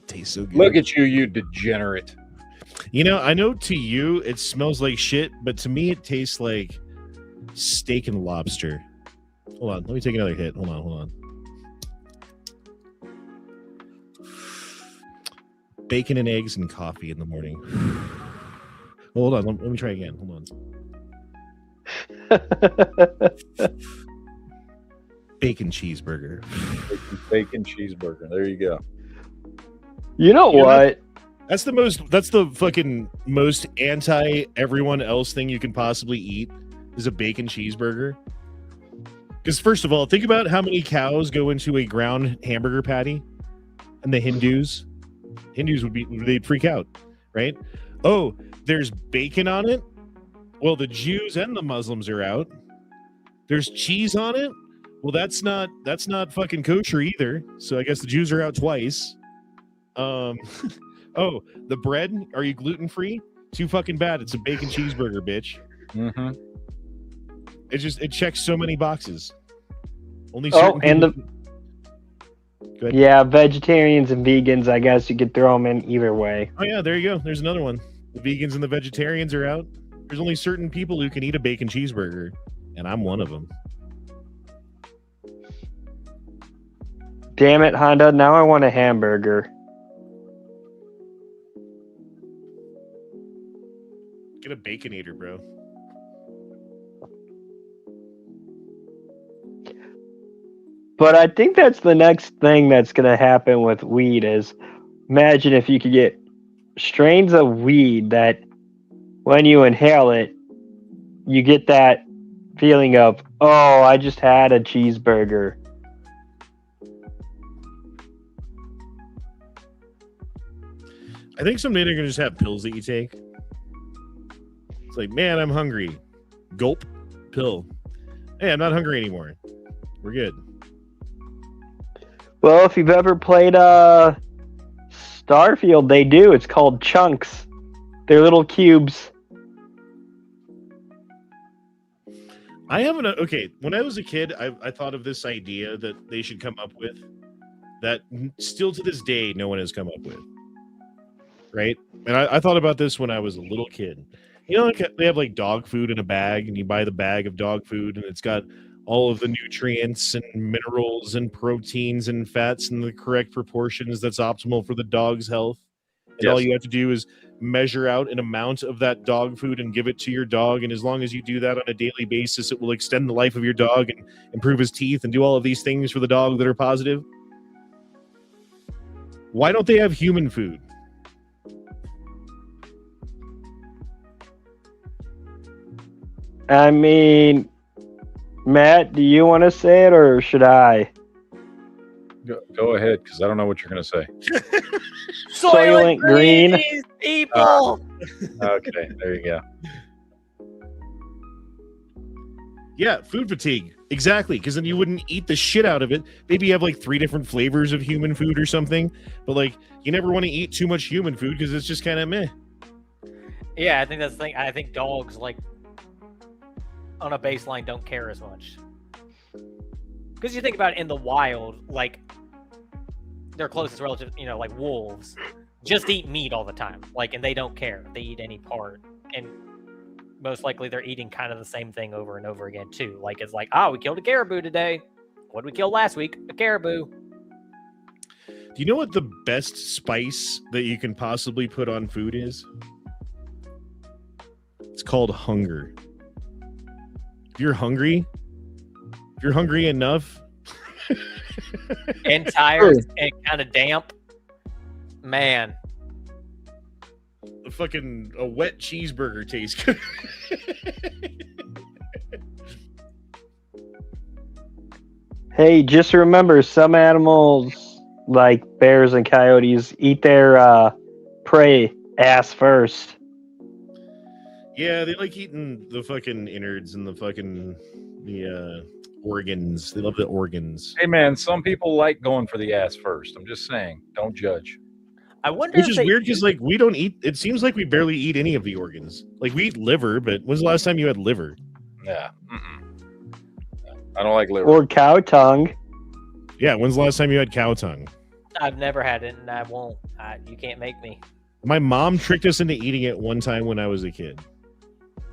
Tastes so good. Look at you, you degenerate. You know, I know to you it smells like shit, but to me it tastes like steak and lobster. Hold on, let me take another hit. Hold on. Bacon and eggs and coffee in the morning. Hold on, let me try again. Hold on. Bacon cheeseburger. Bacon cheeseburger. There you go. You know what? That's the fucking most anti everyone else thing you can possibly eat is a bacon cheeseburger. Because first of all, think about how many cows go into a ground hamburger patty, and the Hindus they'd freak out, right? Oh, there's bacon on it. Well, the Jews and the Muslims are out. There's cheese on it. Well, that's not fucking kosher either. So I guess the Jews are out twice. Oh, the bread? Are you gluten-free? Too fucking bad. It's a bacon cheeseburger, bitch. Mm-hmm. It checks so many boxes. Only yeah, vegetarians and vegans, I guess you could throw them in either way. Oh yeah, there you go. There's another one. The vegans and the vegetarians are out. There's only certain people who can eat a bacon cheeseburger, and I'm one of them. Damn it, Honda, now I want a hamburger. Get a Baconator, bro. But I think that's the next thing that's going to happen with weed is imagine if you could get strains of weed that when you inhale it, you get that feeling of, oh, I just had a cheeseburger. I think someday they're going to just have pills that you take. It's like, man, I'm hungry. Gulp, pill. Hey, I'm not hungry anymore. We're good. Well, if you've ever played Starfield, they do. It's called chunks. They're little cubes. I haven't. Okay, when I was a kid, I thought of this idea that they should come up with that still to this day no one has come up with. Right? And I thought about this when I was a little kid. You know, like they have like dog food in a bag, and you buy the bag of dog food, and it's got all of the nutrients and minerals and proteins and fats in the correct proportions that's optimal for the dog's health. And all you have to do is measure out an amount of that dog food and give it to your dog. And as long as you do that on a daily basis, it will extend the life of your dog and improve his teeth and do all of these things for the dog that are positive. Why don't they have human food? I mean, Matt, do you want to say it or should I? Go ahead, because I don't know what you're going to say. Soylent Green. These people. Okay, there you go. Yeah, food fatigue. Exactly, because then you wouldn't eat the shit out of it. Maybe you have like 3 different flavors of human food or something, but like you never want to eat too much human food because it's just kind of meh. Yeah, I think that's the thing. I think dogs, like, on a baseline, don't care as much. Because you think about it in the wild, like, their closest relative, you know, like wolves, just eat meat all the time. Like, and they don't care. They eat any part. And most likely they're eating kind of the same thing over and over again, too. Like, it's like, we killed a caribou today. What did we kill last week? A caribou. Do you know what the best spice that you can possibly put on food is? It's called hunger. If you're hungry enough and tired and kind of damp, man, a wet cheeseburger tastes good. Hey, just remember, some animals, like bears and coyotes, eat their prey ass first. Yeah, they like eating the fucking innards and the organs. They love the organs. Hey, man, some people like going for the ass first. I'm just saying. Don't judge. I wonder Which is weird because, like, we don't eat... It seems like we barely eat any of the organs. Like, we eat liver, but when's the last time you had liver? Yeah. I don't like liver. Or cow tongue. Yeah, when's the last time you had cow tongue? I've never had it, and I won't. You can't make me. My mom tricked us into eating it one time when I was a kid.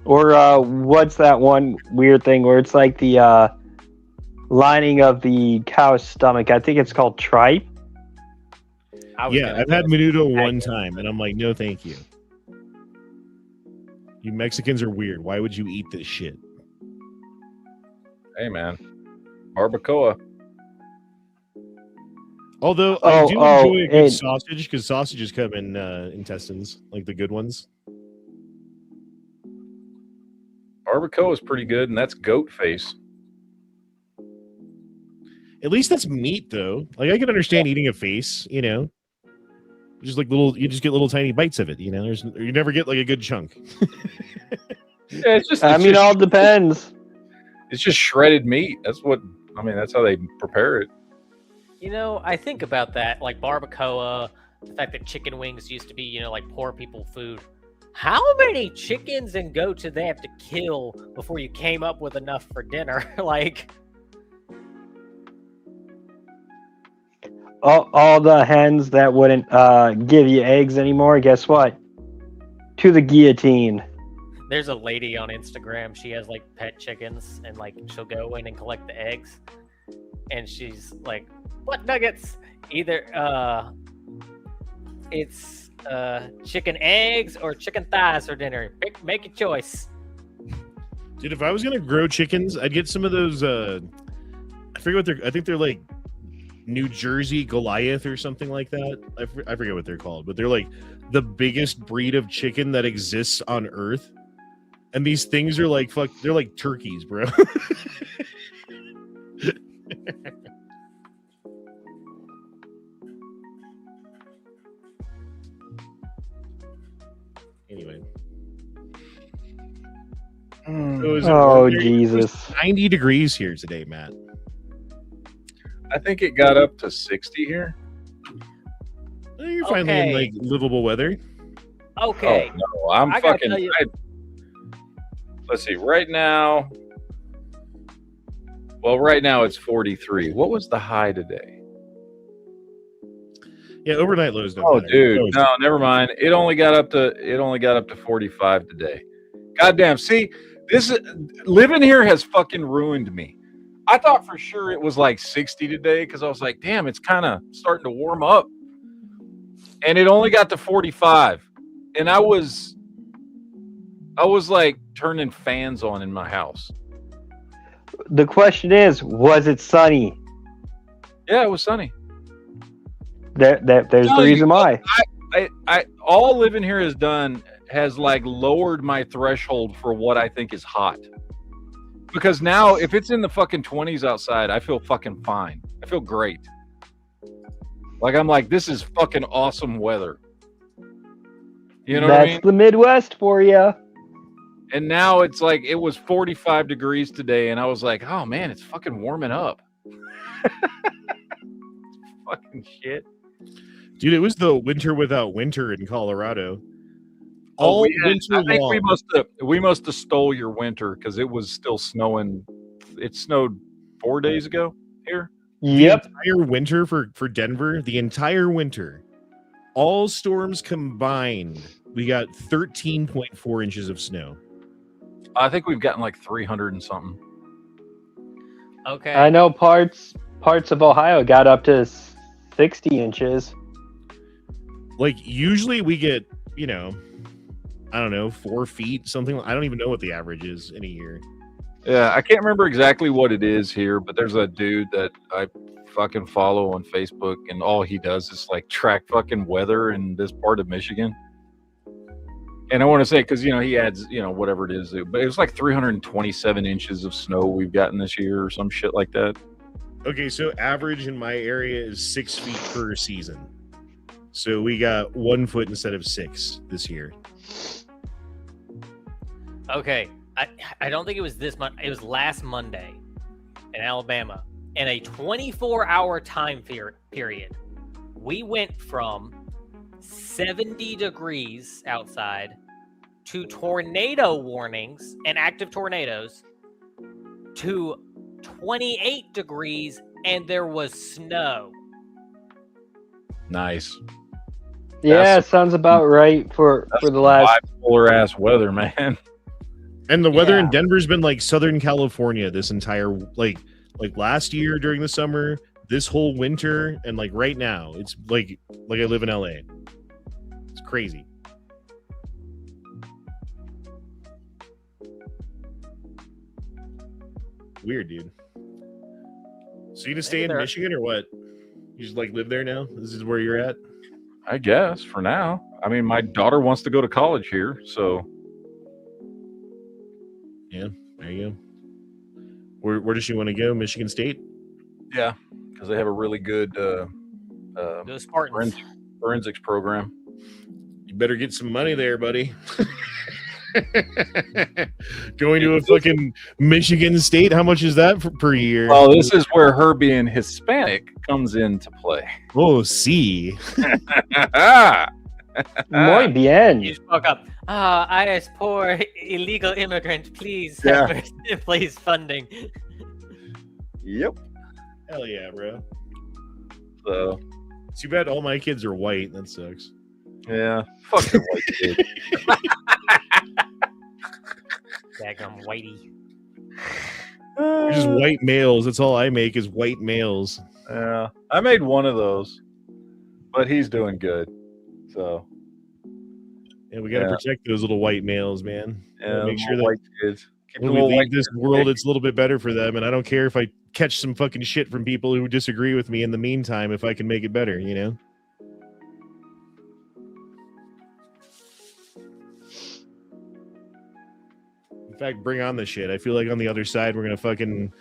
Or what's that one weird thing where it's like the lining of the cow's stomach? I think it's called tripe. Yeah, I've had menudo one time, and I'm like, no, thank you. You Mexicans are weird. Why would you eat this shit? Hey, man. Barbacoa. Although I do enjoy a good sausage, because sausages come in intestines, like the good ones. Barbacoa is pretty good, and that's goat face. At least that's meat, though. Like, I can understand eating a face, you know. Just like you just get little tiny bites of it, you know. You never get like a good chunk. Yeah, it's just. All depends. It's just shredded meat. That's how they prepare it. You know, I think about that, like barbacoa, the fact that chicken wings used to be, you know, like poor people food. How many chickens and goats did they have to kill before you came up with enough for dinner? Like, all the hens that wouldn't give you eggs anymore, guess what? To the guillotine. there's a lady on Instagram. She has like pet chickens, and like she'll go in and collect the eggs, and she's like, "What nuggets? Either it's chicken eggs or chicken thighs for dinner. Make a choice." Dude, if I was gonna grow chickens, I'd get some of those. I forget what I think they're like New Jersey Goliath or something like that. I forget what they're called, but they're like the biggest breed of chicken that exists on Earth. And these things are like they're like turkeys, bro. Anyway. Oh, Jesus. It was 90 degrees here today, Matt. I think it got up to 60 here. Well, you're finally in like livable weather. Okay. Oh, no, I'm I gotta fucking. tell you- Let's see. Right now, right now it's 43. What was the high today? Yeah, overnight lows don't Oh, matter. dude, no, never mind. It only got up to 45 today. Goddamn. See, this living here has fucking ruined me. I thought for sure it was like 60 today because I was like, damn, it's kind of starting to warm up. And it only got to 45. And I was like turning fans on in my house. The question is, was it sunny? Yeah, it was sunny. There's the reason why. I all living here has like lowered my threshold for what I think is hot. Because now if it's in the fucking 20s outside, I feel fucking fine. I feel great. Like I'm like, this is fucking awesome weather. You know what I mean? That's the Midwest for you. And now it's like it was 45 degrees today, and I was like, oh man, it's fucking warming up. Fucking shit. Dude, it was the winter without winter in Colorado. I winter think long. we must have stole your winter because it was still snowing. It snowed 4 days ago here. Yep. The entire winter for Denver, the entire winter, all storms combined, we got 13.4 inches of snow. I think we've gotten like 300 and something. Okay. I know parts of Ohio got up to 60 inches. Like usually we get, I don't know, 4 feet, something. I don't even know what the average is in a year. Yeah, I can't remember exactly what it is here, but there's a dude that I fucking follow on Facebook, and all he does is like track fucking weather in this part of Michigan. And I want to say, because he adds whatever it is, but it was like 327 inches of snow we've gotten this year or some shit like that. Okay, so average in my area is 6 feet per season. So we got 1 foot instead of 6 this year. Okay. I don't think it was this month. It was last Monday in Alabama. In a 24-hour time period, we went from 70 degrees outside to tornado warnings and active tornadoes to 28 degrees and there was snow. Nice. Yeah, sounds about right for the last bipolar ass weather, man. And the weather in Yeah. Denver's been like Southern California this entire like last year during the summer, this whole winter, and like right now. It's like I live in LA. It's crazy. Weird, dude. So you gonna stay in they're- Michigan or what? You just like live there now? This is where you're at? I guess for now. I mean, my daughter wants to go to college here, so Yeah, there you go. Where does she want to go? Michigan State? yeah, because they have a really good Those Spartans. forensics program. You better get some money there, buddy. Going to a fucking Michigan State, how much is that per year? Well, this is where her being Hispanic comes into play. Oh, see. muy bien. You just walk up. I as poor illegal immigrant, please, Yeah. please funding. Yep. Hell yeah, bro. So Too bad all my kids are white. That sucks. yeah, fuck the white kid. Daggum whitey. We're just white males. That's all I make is white males. Yeah, I made one of those, but he's doing good. So And we got to Yeah. protect those little white males, man. yeah, Make sure that white kids. When we leave this world, it's a little bit better for them, and I don't care if I catch some fucking shit from people who disagree with me in the meantime if I can make it better, you know? In fact, bring on the shit. I feel like on the other side, we're gonna fucking...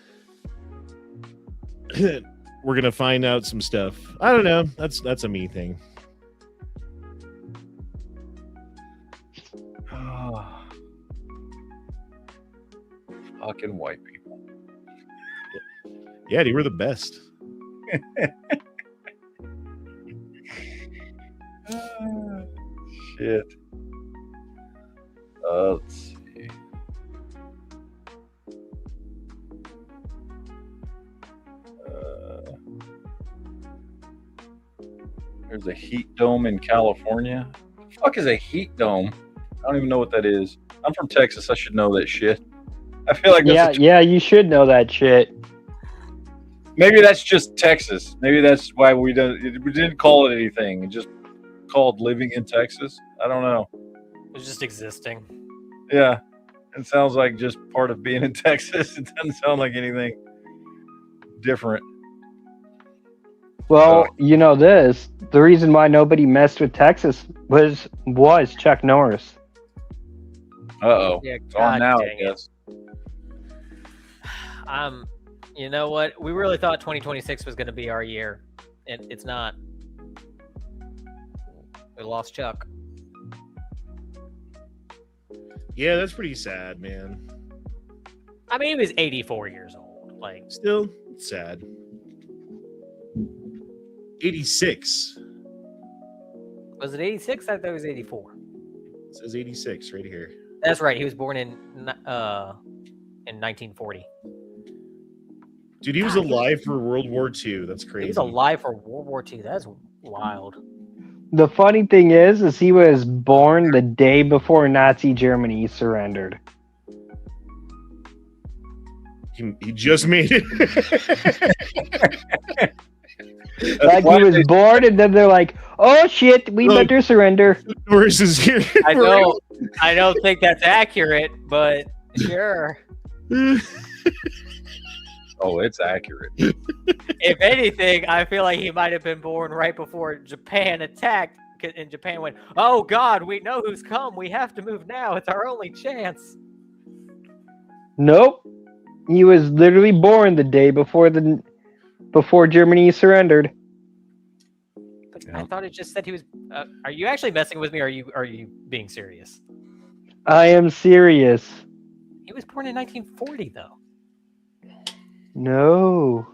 we're gonna find out some stuff. I don't know. That's a me thing. Fucking white people. Yeah, dude, we're the best. Shit. Let's see. There's a heat dome in California. The fuck is a heat dome? I don't even know what that is. I'm from Texas. I should know that shit. I feel like that's yeah, you should know that shit. Maybe that's just Texas. Maybe that's why we didn't call it anything. It just called living in Texas. I don't know. It's just existing. Yeah, it sounds like just part of being in Texas. It doesn't sound like anything different. Well, you know this. The reason why nobody messed with Texas was Chuck Norris. Uh-oh. Yeah, It's on now, I dang guess. You know what? We really thought 2026 was going to be our year, and it's not. We lost Chuck. Yeah, that's pretty sad, man. I mean, he was 84 years old. Like, Still, it's sad. 86. was it 86? I thought it was 84. It says 86 right here. That's right. He was born in 1940. Dude, he was alive for World War II. That's crazy. He was alive for World War II. That's wild. The funny thing is he was born the day before Nazi Germany surrendered. He just made it. Like he was born, and then they're like, "Oh shit, we better surrender." Norris is here. I don't think that's accurate, but sure. Oh, it's accurate. If anything, I feel like he might have been born right before Japan attacked, and Japan went, "Oh God, we know who's come. We have to move now. It's our only chance." Nope, he was literally born the day before Germany surrendered. But I thought it just said he was. Are you actually messing with me? Or are you being serious? I am serious. He was born in 1940, though. No,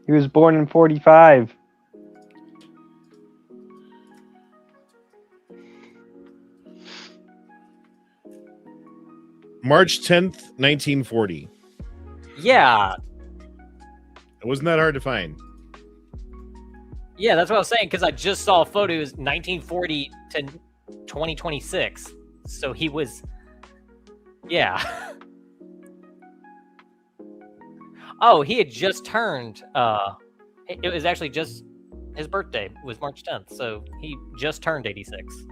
he was born in 45. March 10th, 1940. Yeah. It wasn't that hard to find. Yeah, that's what I was saying, because I just saw photos 1940 to 2026. So he was... Yeah. Oh, he had just turned... It was actually just... His birthday was March 10th, so he just turned 86.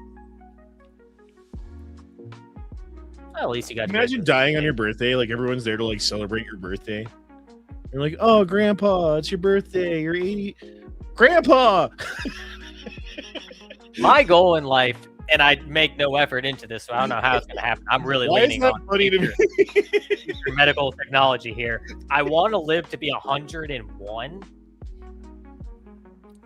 Well, at least you got... Imagine dying on your birthday. Like, everyone's there to, like, celebrate your birthday. You're like, oh, Grandpa, it's your birthday. You're 80. Grandpa! My goal in life, and I make no effort into this, so I don't know how it's going to happen. I'm really leaning on funny to me? future medical technology here. I want to live to be 101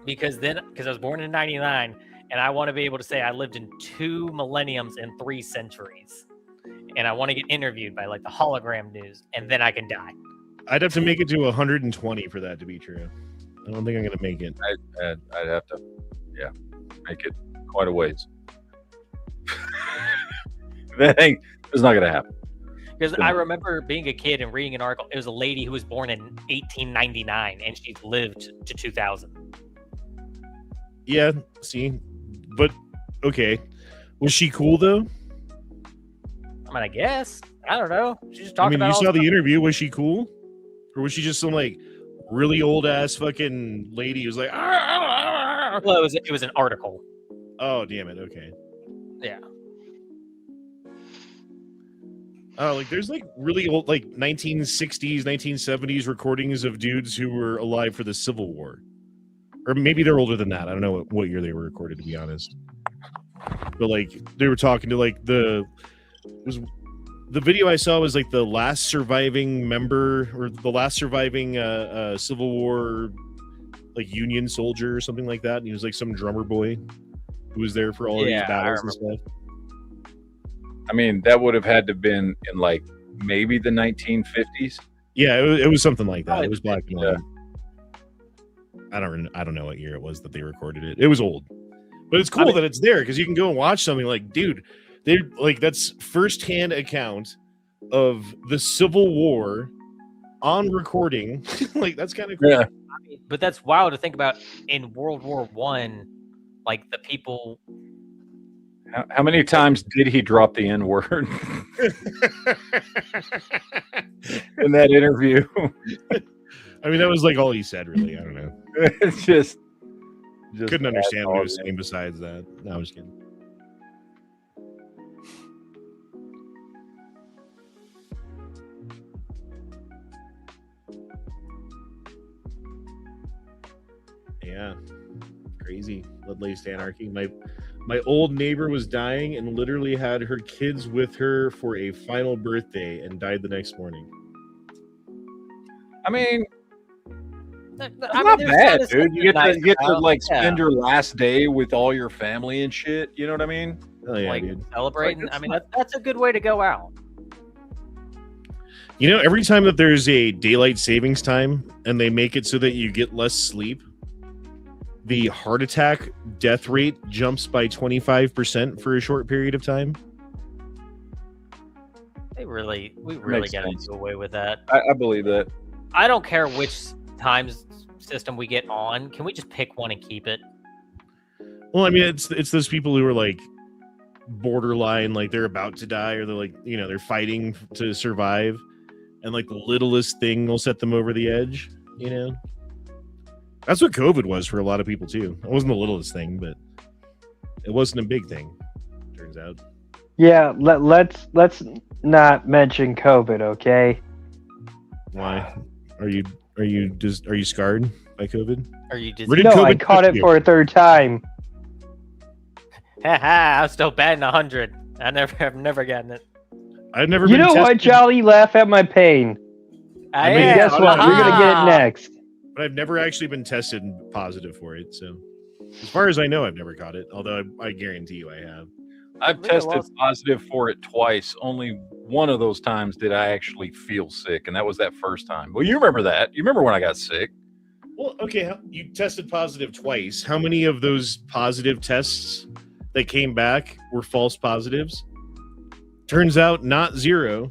because I was born in 99, and I want to be able to say I lived in 2 millenniums and 3 centuries. And I want to get interviewed by like the hologram news, and then I can die. I'd have to make it to 120 for that to be true. I don't think I'm going to make it. I'd have to, make it quite a ways. It's not going to happen. Because I remember being a kid and reading an article. It was a lady who was born in 1899, and she's lived to 2000. Yeah, see? But, okay. Was she cool, though? I mean, I guess. I don't know. She just talked I mean, about you all saw the the interview. Was she cool? Or was she just some, like, really old-ass fucking lady who's like... Arr! Well, it was an article. Oh, damn it. Okay. Yeah. Like there's like really old, like 1960s, 1970s recordings of dudes who were alive for the Civil War, or maybe they're older than that. I don't know what year they were recorded, to be honest. But like they were talking to like the video I saw was like the last surviving member or the last surviving Civil War like Union soldier or something like that. And he was like some drummer boy who was there for all of these battles and stuff. I mean, that would have had to have been in like maybe the 1950s. Yeah, it was something like that. It was black and white. I don't know what year it was that they recorded it. It was old, but it's cool that it's there because you can go and watch something. Like, dude, they like that's firsthand account of the Civil War on recording. Like, that's kind of cool. Yeah. But that's wild to think about. In World War I, like the people. How many times did he drop the N-word in that interview? I mean, that was like all he said, really. I don't know. It's just couldn't understand what he was saying besides that. No, I'm just kidding. Yeah, crazy. Blood-laced anarchy. My old neighbor was dying and literally had her kids with her for a final birthday and died the next morning. I mean, that's not bad, dude. You get to like spend your last day with all your family and shit. You know what I mean? Oh, yeah, like dude. Celebrating. I mean, that's a good way to go out. You know, every time that there's a daylight savings time and they make it so that you get less sleep, the heart attack death rate jumps by 25% for a short period of time. We really got to do away with that. I believe that. I don't care which time system we get on. Can we just pick one and keep it? Well, I mean, it's those people who are like borderline, like they're about to die, or they're like, you know, they're fighting to survive, and like the littlest thing will set them over the edge. You know. That's what COVID was for a lot of people too. It wasn't the littlest thing, but it wasn't a big thing. Turns out. Yeah, let's not mention COVID, okay? Why? Are you scarred by COVID? Are you just? No, I caught it for a third time. I'm still batting 100. I've never gotten it. I've never. You know what, Jolly? Laugh at my pain. I mean, guess what? You're gonna get it next. But I've never actually been tested positive for it. So, as far as I know, I've never caught it. Although I guarantee you, I have. I've tested positive for it twice. Only one of those times did I actually feel sick, and that was that first time. Well, you remember that. You remember when I got sick. Well, okay, you tested positive twice. How many of those positive tests that came back were false positives? Turns out not zero.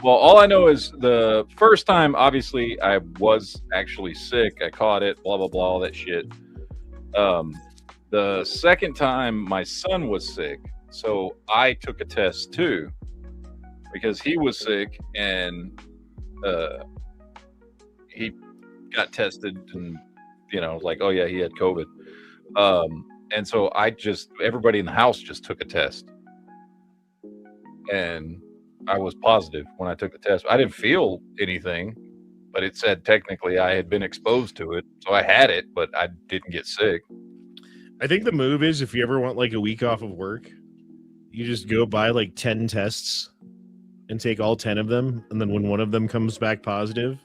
Well, all I know is the first time, obviously, I was actually sick. I caught it, blah, blah, blah, all that shit. The second time, my son was sick. So I took a test, too, because he was sick, and he got tested and, you know, like, oh, yeah, he had COVID. And so everybody in the house just took a test. And I was positive when I took the test. I didn't feel anything, but it said technically I had been exposed to it. So I had it, but I didn't get sick. I think the move is, if you ever want like a week off of work, you just go buy like 10 tests and take all 10 of them. And then when one of them comes back positive,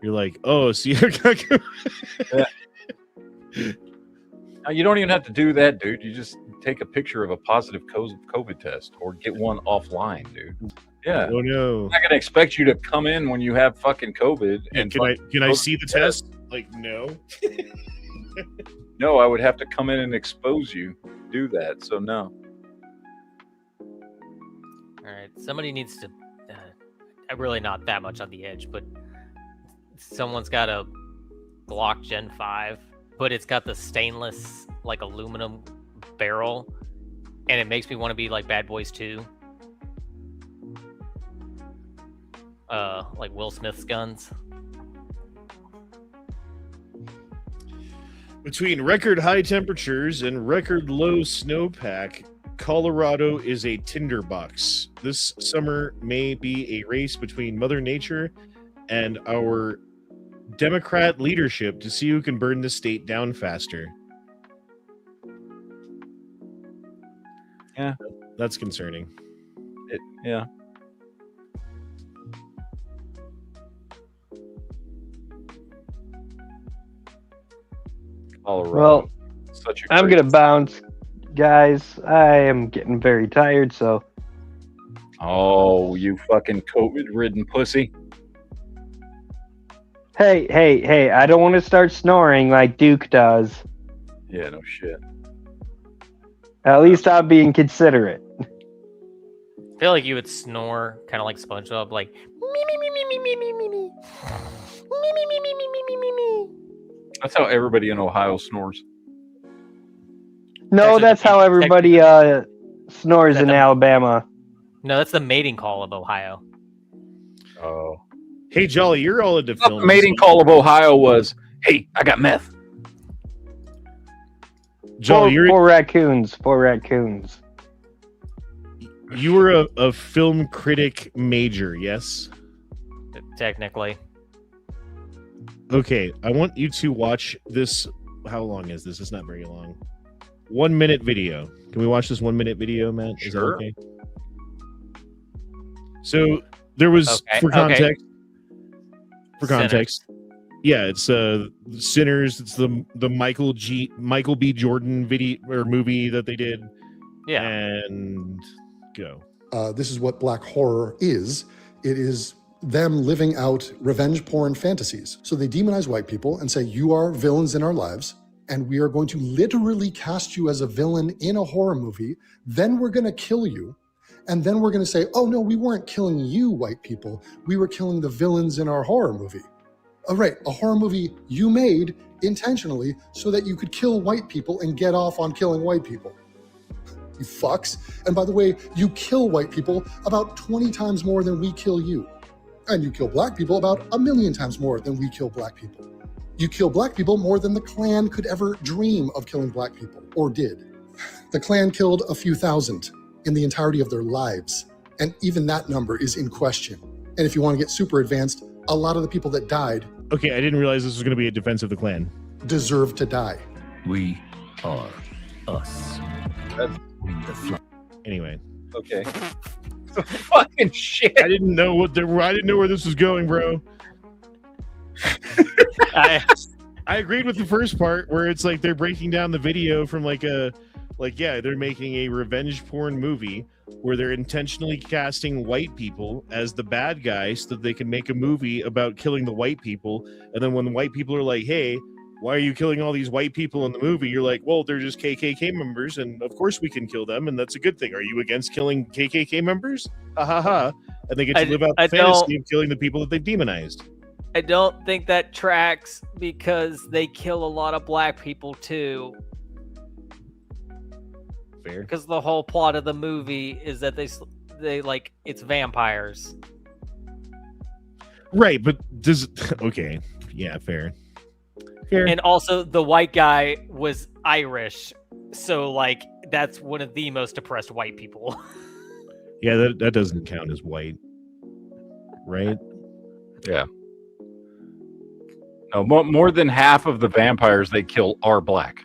you're like, oh, see, yeah. Now, you don't even have to do that, dude. You just take a picture of a positive COVID test or get one offline, dude. Yeah. Oh no. I'm not gonna expect you to come in when you have fucking COVID. And can I see the test? Like, no. No, I would have to come in and expose you to do that. So no. All right, somebody needs to. I'm really not that much on the edge, but someone's got a Glock Gen 5. But it's got the stainless, like, aluminum barrel, and it makes me want to be like Bad Boys 2. Like Will Smith's guns. Between record high temperatures and record low snowpack, Colorado is a tinderbox. This summer may be a race between Mother Nature and our Democrat leadership to see who can burn the state down faster. Yeah. That's concerning. Yeah. Colorado. Well, Such a I'm great- gonna bounce, guys. I am getting very tired, so Oh, you fucking COVID-ridden pussy. hey, I don't want to start snoring like Duke does. Yeah, no shit. At least I'm being considerate. I feel like you would snore kind of like SpongeBob, like me me me me me me me me me me me me me me me me me. That's how everybody in Ohio snores. No, Actually, that's how everybody snores That in the- Alabama. No, that's the mating call of Ohio. Oh. Hey, Jolly, you're all into The film. mating call of Ohio was, "Hey, I got meth." Jolly, Four raccoons. you were a film critic major, yes? Technically, Okay, I want you to watch this. How long is this? It's not very long. 1 minute video. Can we watch this 1 minute video, Matt? Is Sure. that okay? So there was Okay, for okay. context. For context, yeah, it's Sinners. It's the Michael B. Jordan video or movie that they did. yeah. And go. This is what black horror is. It is them living out revenge porn fantasies. So they demonize white people and say, you are villains in our lives, and we are going to literally cast you as a villain in a horror movie. Then we're going to kill you. And then we're going to say, oh no, we weren't killing you, white people. We were killing the villains in our horror movie. Oh, right, a horror movie you made intentionally so that you could kill white people and get off on killing white people. You fucks. And by the way, you kill white people about 20 times more than we kill you. And you kill black people about 1 million times more than we kill black people. You kill black people more than the Klan could ever dream of killing black people, or did. The Klan killed a few thousand in the entirety of their lives. And even that number is in question. And if you want to get super advanced, a lot of the people that died Okay, I didn't realize this was going to be a defense of the Klan. deserve to die. We are us. Anyway, Okay. Fucking shit. I didn't know I didn't know where this was going, bro. I, I agreed with the first part where it's like they're breaking down the video from they're making a revenge porn movie where they're intentionally casting white people as the bad guys so that they can make a movie about killing the white people. And then when the white people are like, hey, why are you killing all these white people in the movie? You're like, well, they're just KKK members, and of course we can kill them, and that's a good thing. Are you against killing KKK members? Ha ha ha. And they get to live out the fantasy of killing the people that they've demonized. I don't think that tracks because they kill a lot of black people too. Fair. Because the whole plot of the movie is that they like it's vampires. Right, but okay. Yeah, fair. And also the white guy was Irish, so like that's one of the most oppressed white people. Yeah, that doesn't count as white, right? Yeah. No, more than half of the vampires they kill are black.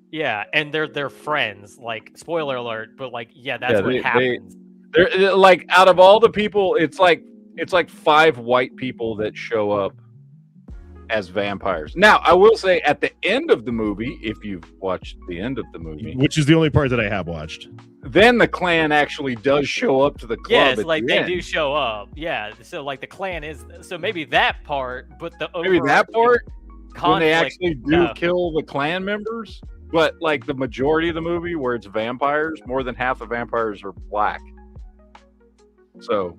Yeah, and they're friends. Like, spoiler alert, but like, yeah, that's what happens. They're like, out of all the people, it's like 5 white people that show up as vampires. Now, I will say at the end of the movie, if you've watched the end of the movie, which is the only part that I have watched, then the Klan actually does show up to the club. Yeah, it's like the they end. do show up. Yeah, so like the Klan is so maybe that part, but the Maybe that part when they conflict, actually do no. kill the Klan members, but like the majority of the movie where it's vampires, more than half the vampires are black. So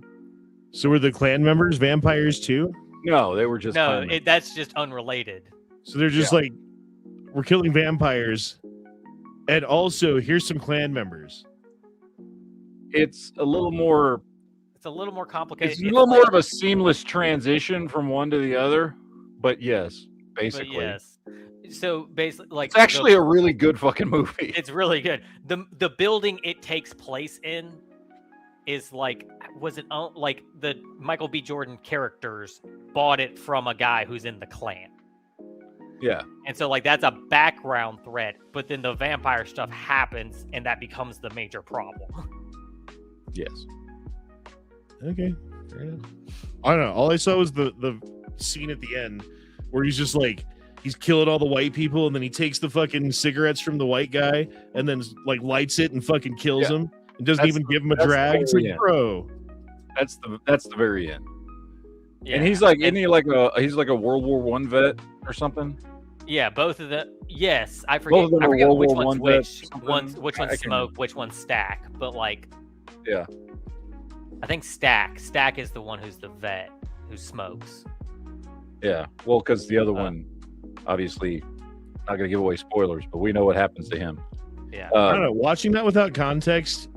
were the Klan members vampires too? no, they were just No, Klan that's just unrelated. So they're just like, we're killing vampires, and also here's some Klan members. It's a little more. It's a little more complicated. It's a little more of a seamless transition from one to the other, but yes, But basically. yes. So basically, like, It's actually a really good fucking movie. It's really good. The building it takes place in is like, was it like the Michael B. Jordan characters bought it from a guy who's in the Klan. Yeah. And so like that's a background threat, but then the vampire stuff happens and that becomes the major problem. Yes. Okay. Fair enough. I don't know. All I saw was the scene at the end where he's just like, he's killing all the white people, and then he takes the fucking cigarettes from the white guy and then like lights it and fucking kills him and doesn't even give him a drag. It's like, bro. That's the very end. Yeah. And he's like, isn't he like a World War I vet or something? Yeah, both of them. Yes, I forget which one's which one's Smoke, which one's Stack, but like, yeah, I think Stack is the one who's the vet who smokes. Yeah, well, because the other one, obviously, not gonna give away spoilers, but we know what happens to him. Yeah, I don't know. Watching that without context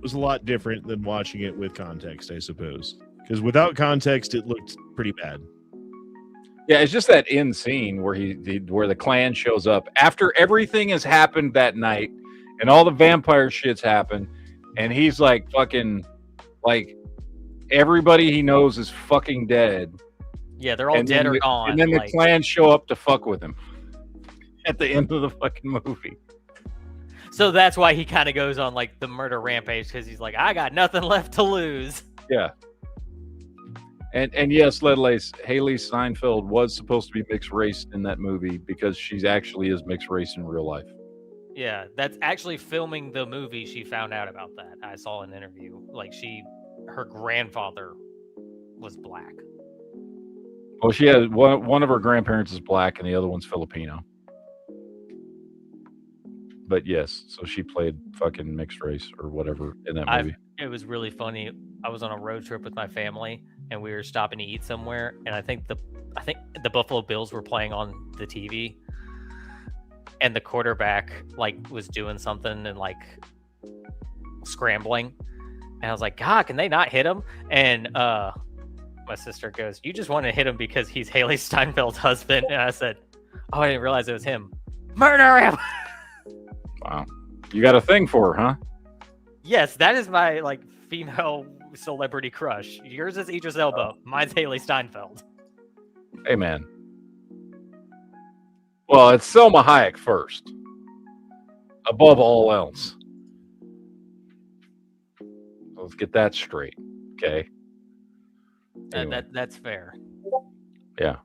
was a lot different than watching it with context, I suppose. Because without context, it looked pretty bad. Yeah, it's just that end scene where where the Klan shows up after everything has happened that night, and all the vampire shit's happened, and he's like fucking, like everybody he knows is fucking dead. Yeah, they're all dead or gone. And then the Klan show up to fuck with him at the end of the fucking movie. So that's why he kind of goes on like the murder rampage, because he's like, I got nothing left to lose. Yeah. And yes, Haley Steinfeld was supposed to be mixed race in that movie because she's actually is mixed race in real life. Yeah, that's actually filming the movie. She found out about that. I saw an interview. Like her grandfather was black. Well, she has one of her grandparents is black and the other one's Filipino. But yes, so she played fucking mixed race or whatever in that movie. It was really funny. I was on a road trip with my family and we were stopping to eat somewhere, and I think the Buffalo Bills were playing on the TV, and the quarterback like was doing something and like scrambling, and I was like, God, can they not hit him? And my sister goes, you just want to hit him because he's Haley Steinfeld's husband. And I said, oh, I didn't realize it was him. Murder him. Wow, you got a thing for her, huh? Yes, that is my like female celebrity crush. Yours is Idris Elba. Mine's Haley Steinfeld. Hey, man. Well, it's Selma Hayek first, above all else. Let's get that straight, okay? Anyway. That's fair. Yeah.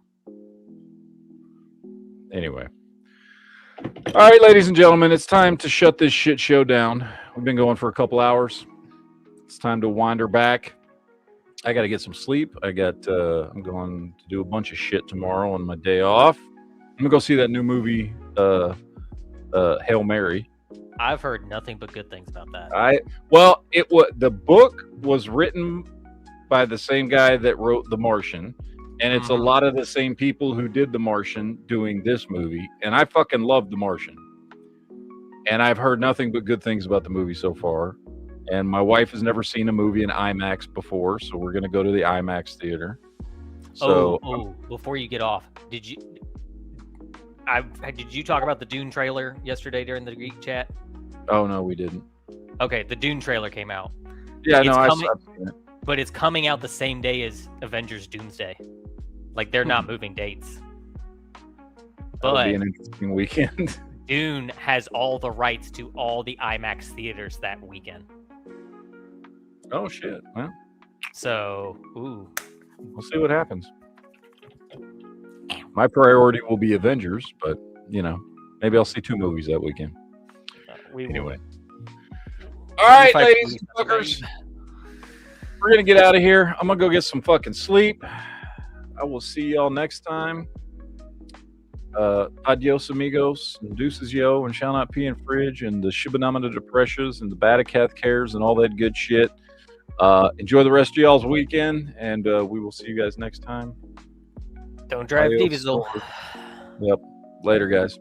Anyway. All right, ladies and gentlemen, it's time to shut this shit show down. We've been going for a couple hours. It's time to wind her back. I got to get some sleep. I'm going to do a bunch of shit tomorrow on my day off. I'm going to go see that new movie, Hail Mary. I've heard nothing but good things about that. The book was written by the same guy that wrote The Martian, and it's a lot of the same people who did The Martian doing this movie, and I fucking love The Martian. And I've heard nothing but good things about the movie so far. And my wife has never seen a movie in IMAX before, so we're going to go to the IMAX theater. So, before you get off, did you talk about the Dune trailer yesterday during the Geek chat? Oh, no, we didn't. Okay, the Dune trailer came out. Yeah, I've seen it. But it's coming out the same day as Avengers Doomsday. Like, they're not moving dates. That'll be an interesting weekend. Dune has all the rights to all the IMAX theaters that weekend. Oh, shit. Well, so, we'll see what happens. My priority will be Avengers, but, maybe I'll see 2 movies that weekend. Anyway. All right, ladies and fuckers. We're going to get out of here. I'm going to go get some fucking sleep. I will see y'all next time. Adios, amigos, and deuces, yo, and shall not pee in fridge, and the Shibanamana depressions, and the Batakath cares, and all that good shit. Enjoy the rest of y'all's weekend, and we will see you guys next time. Don't drive diesel. Yep. Later, guys.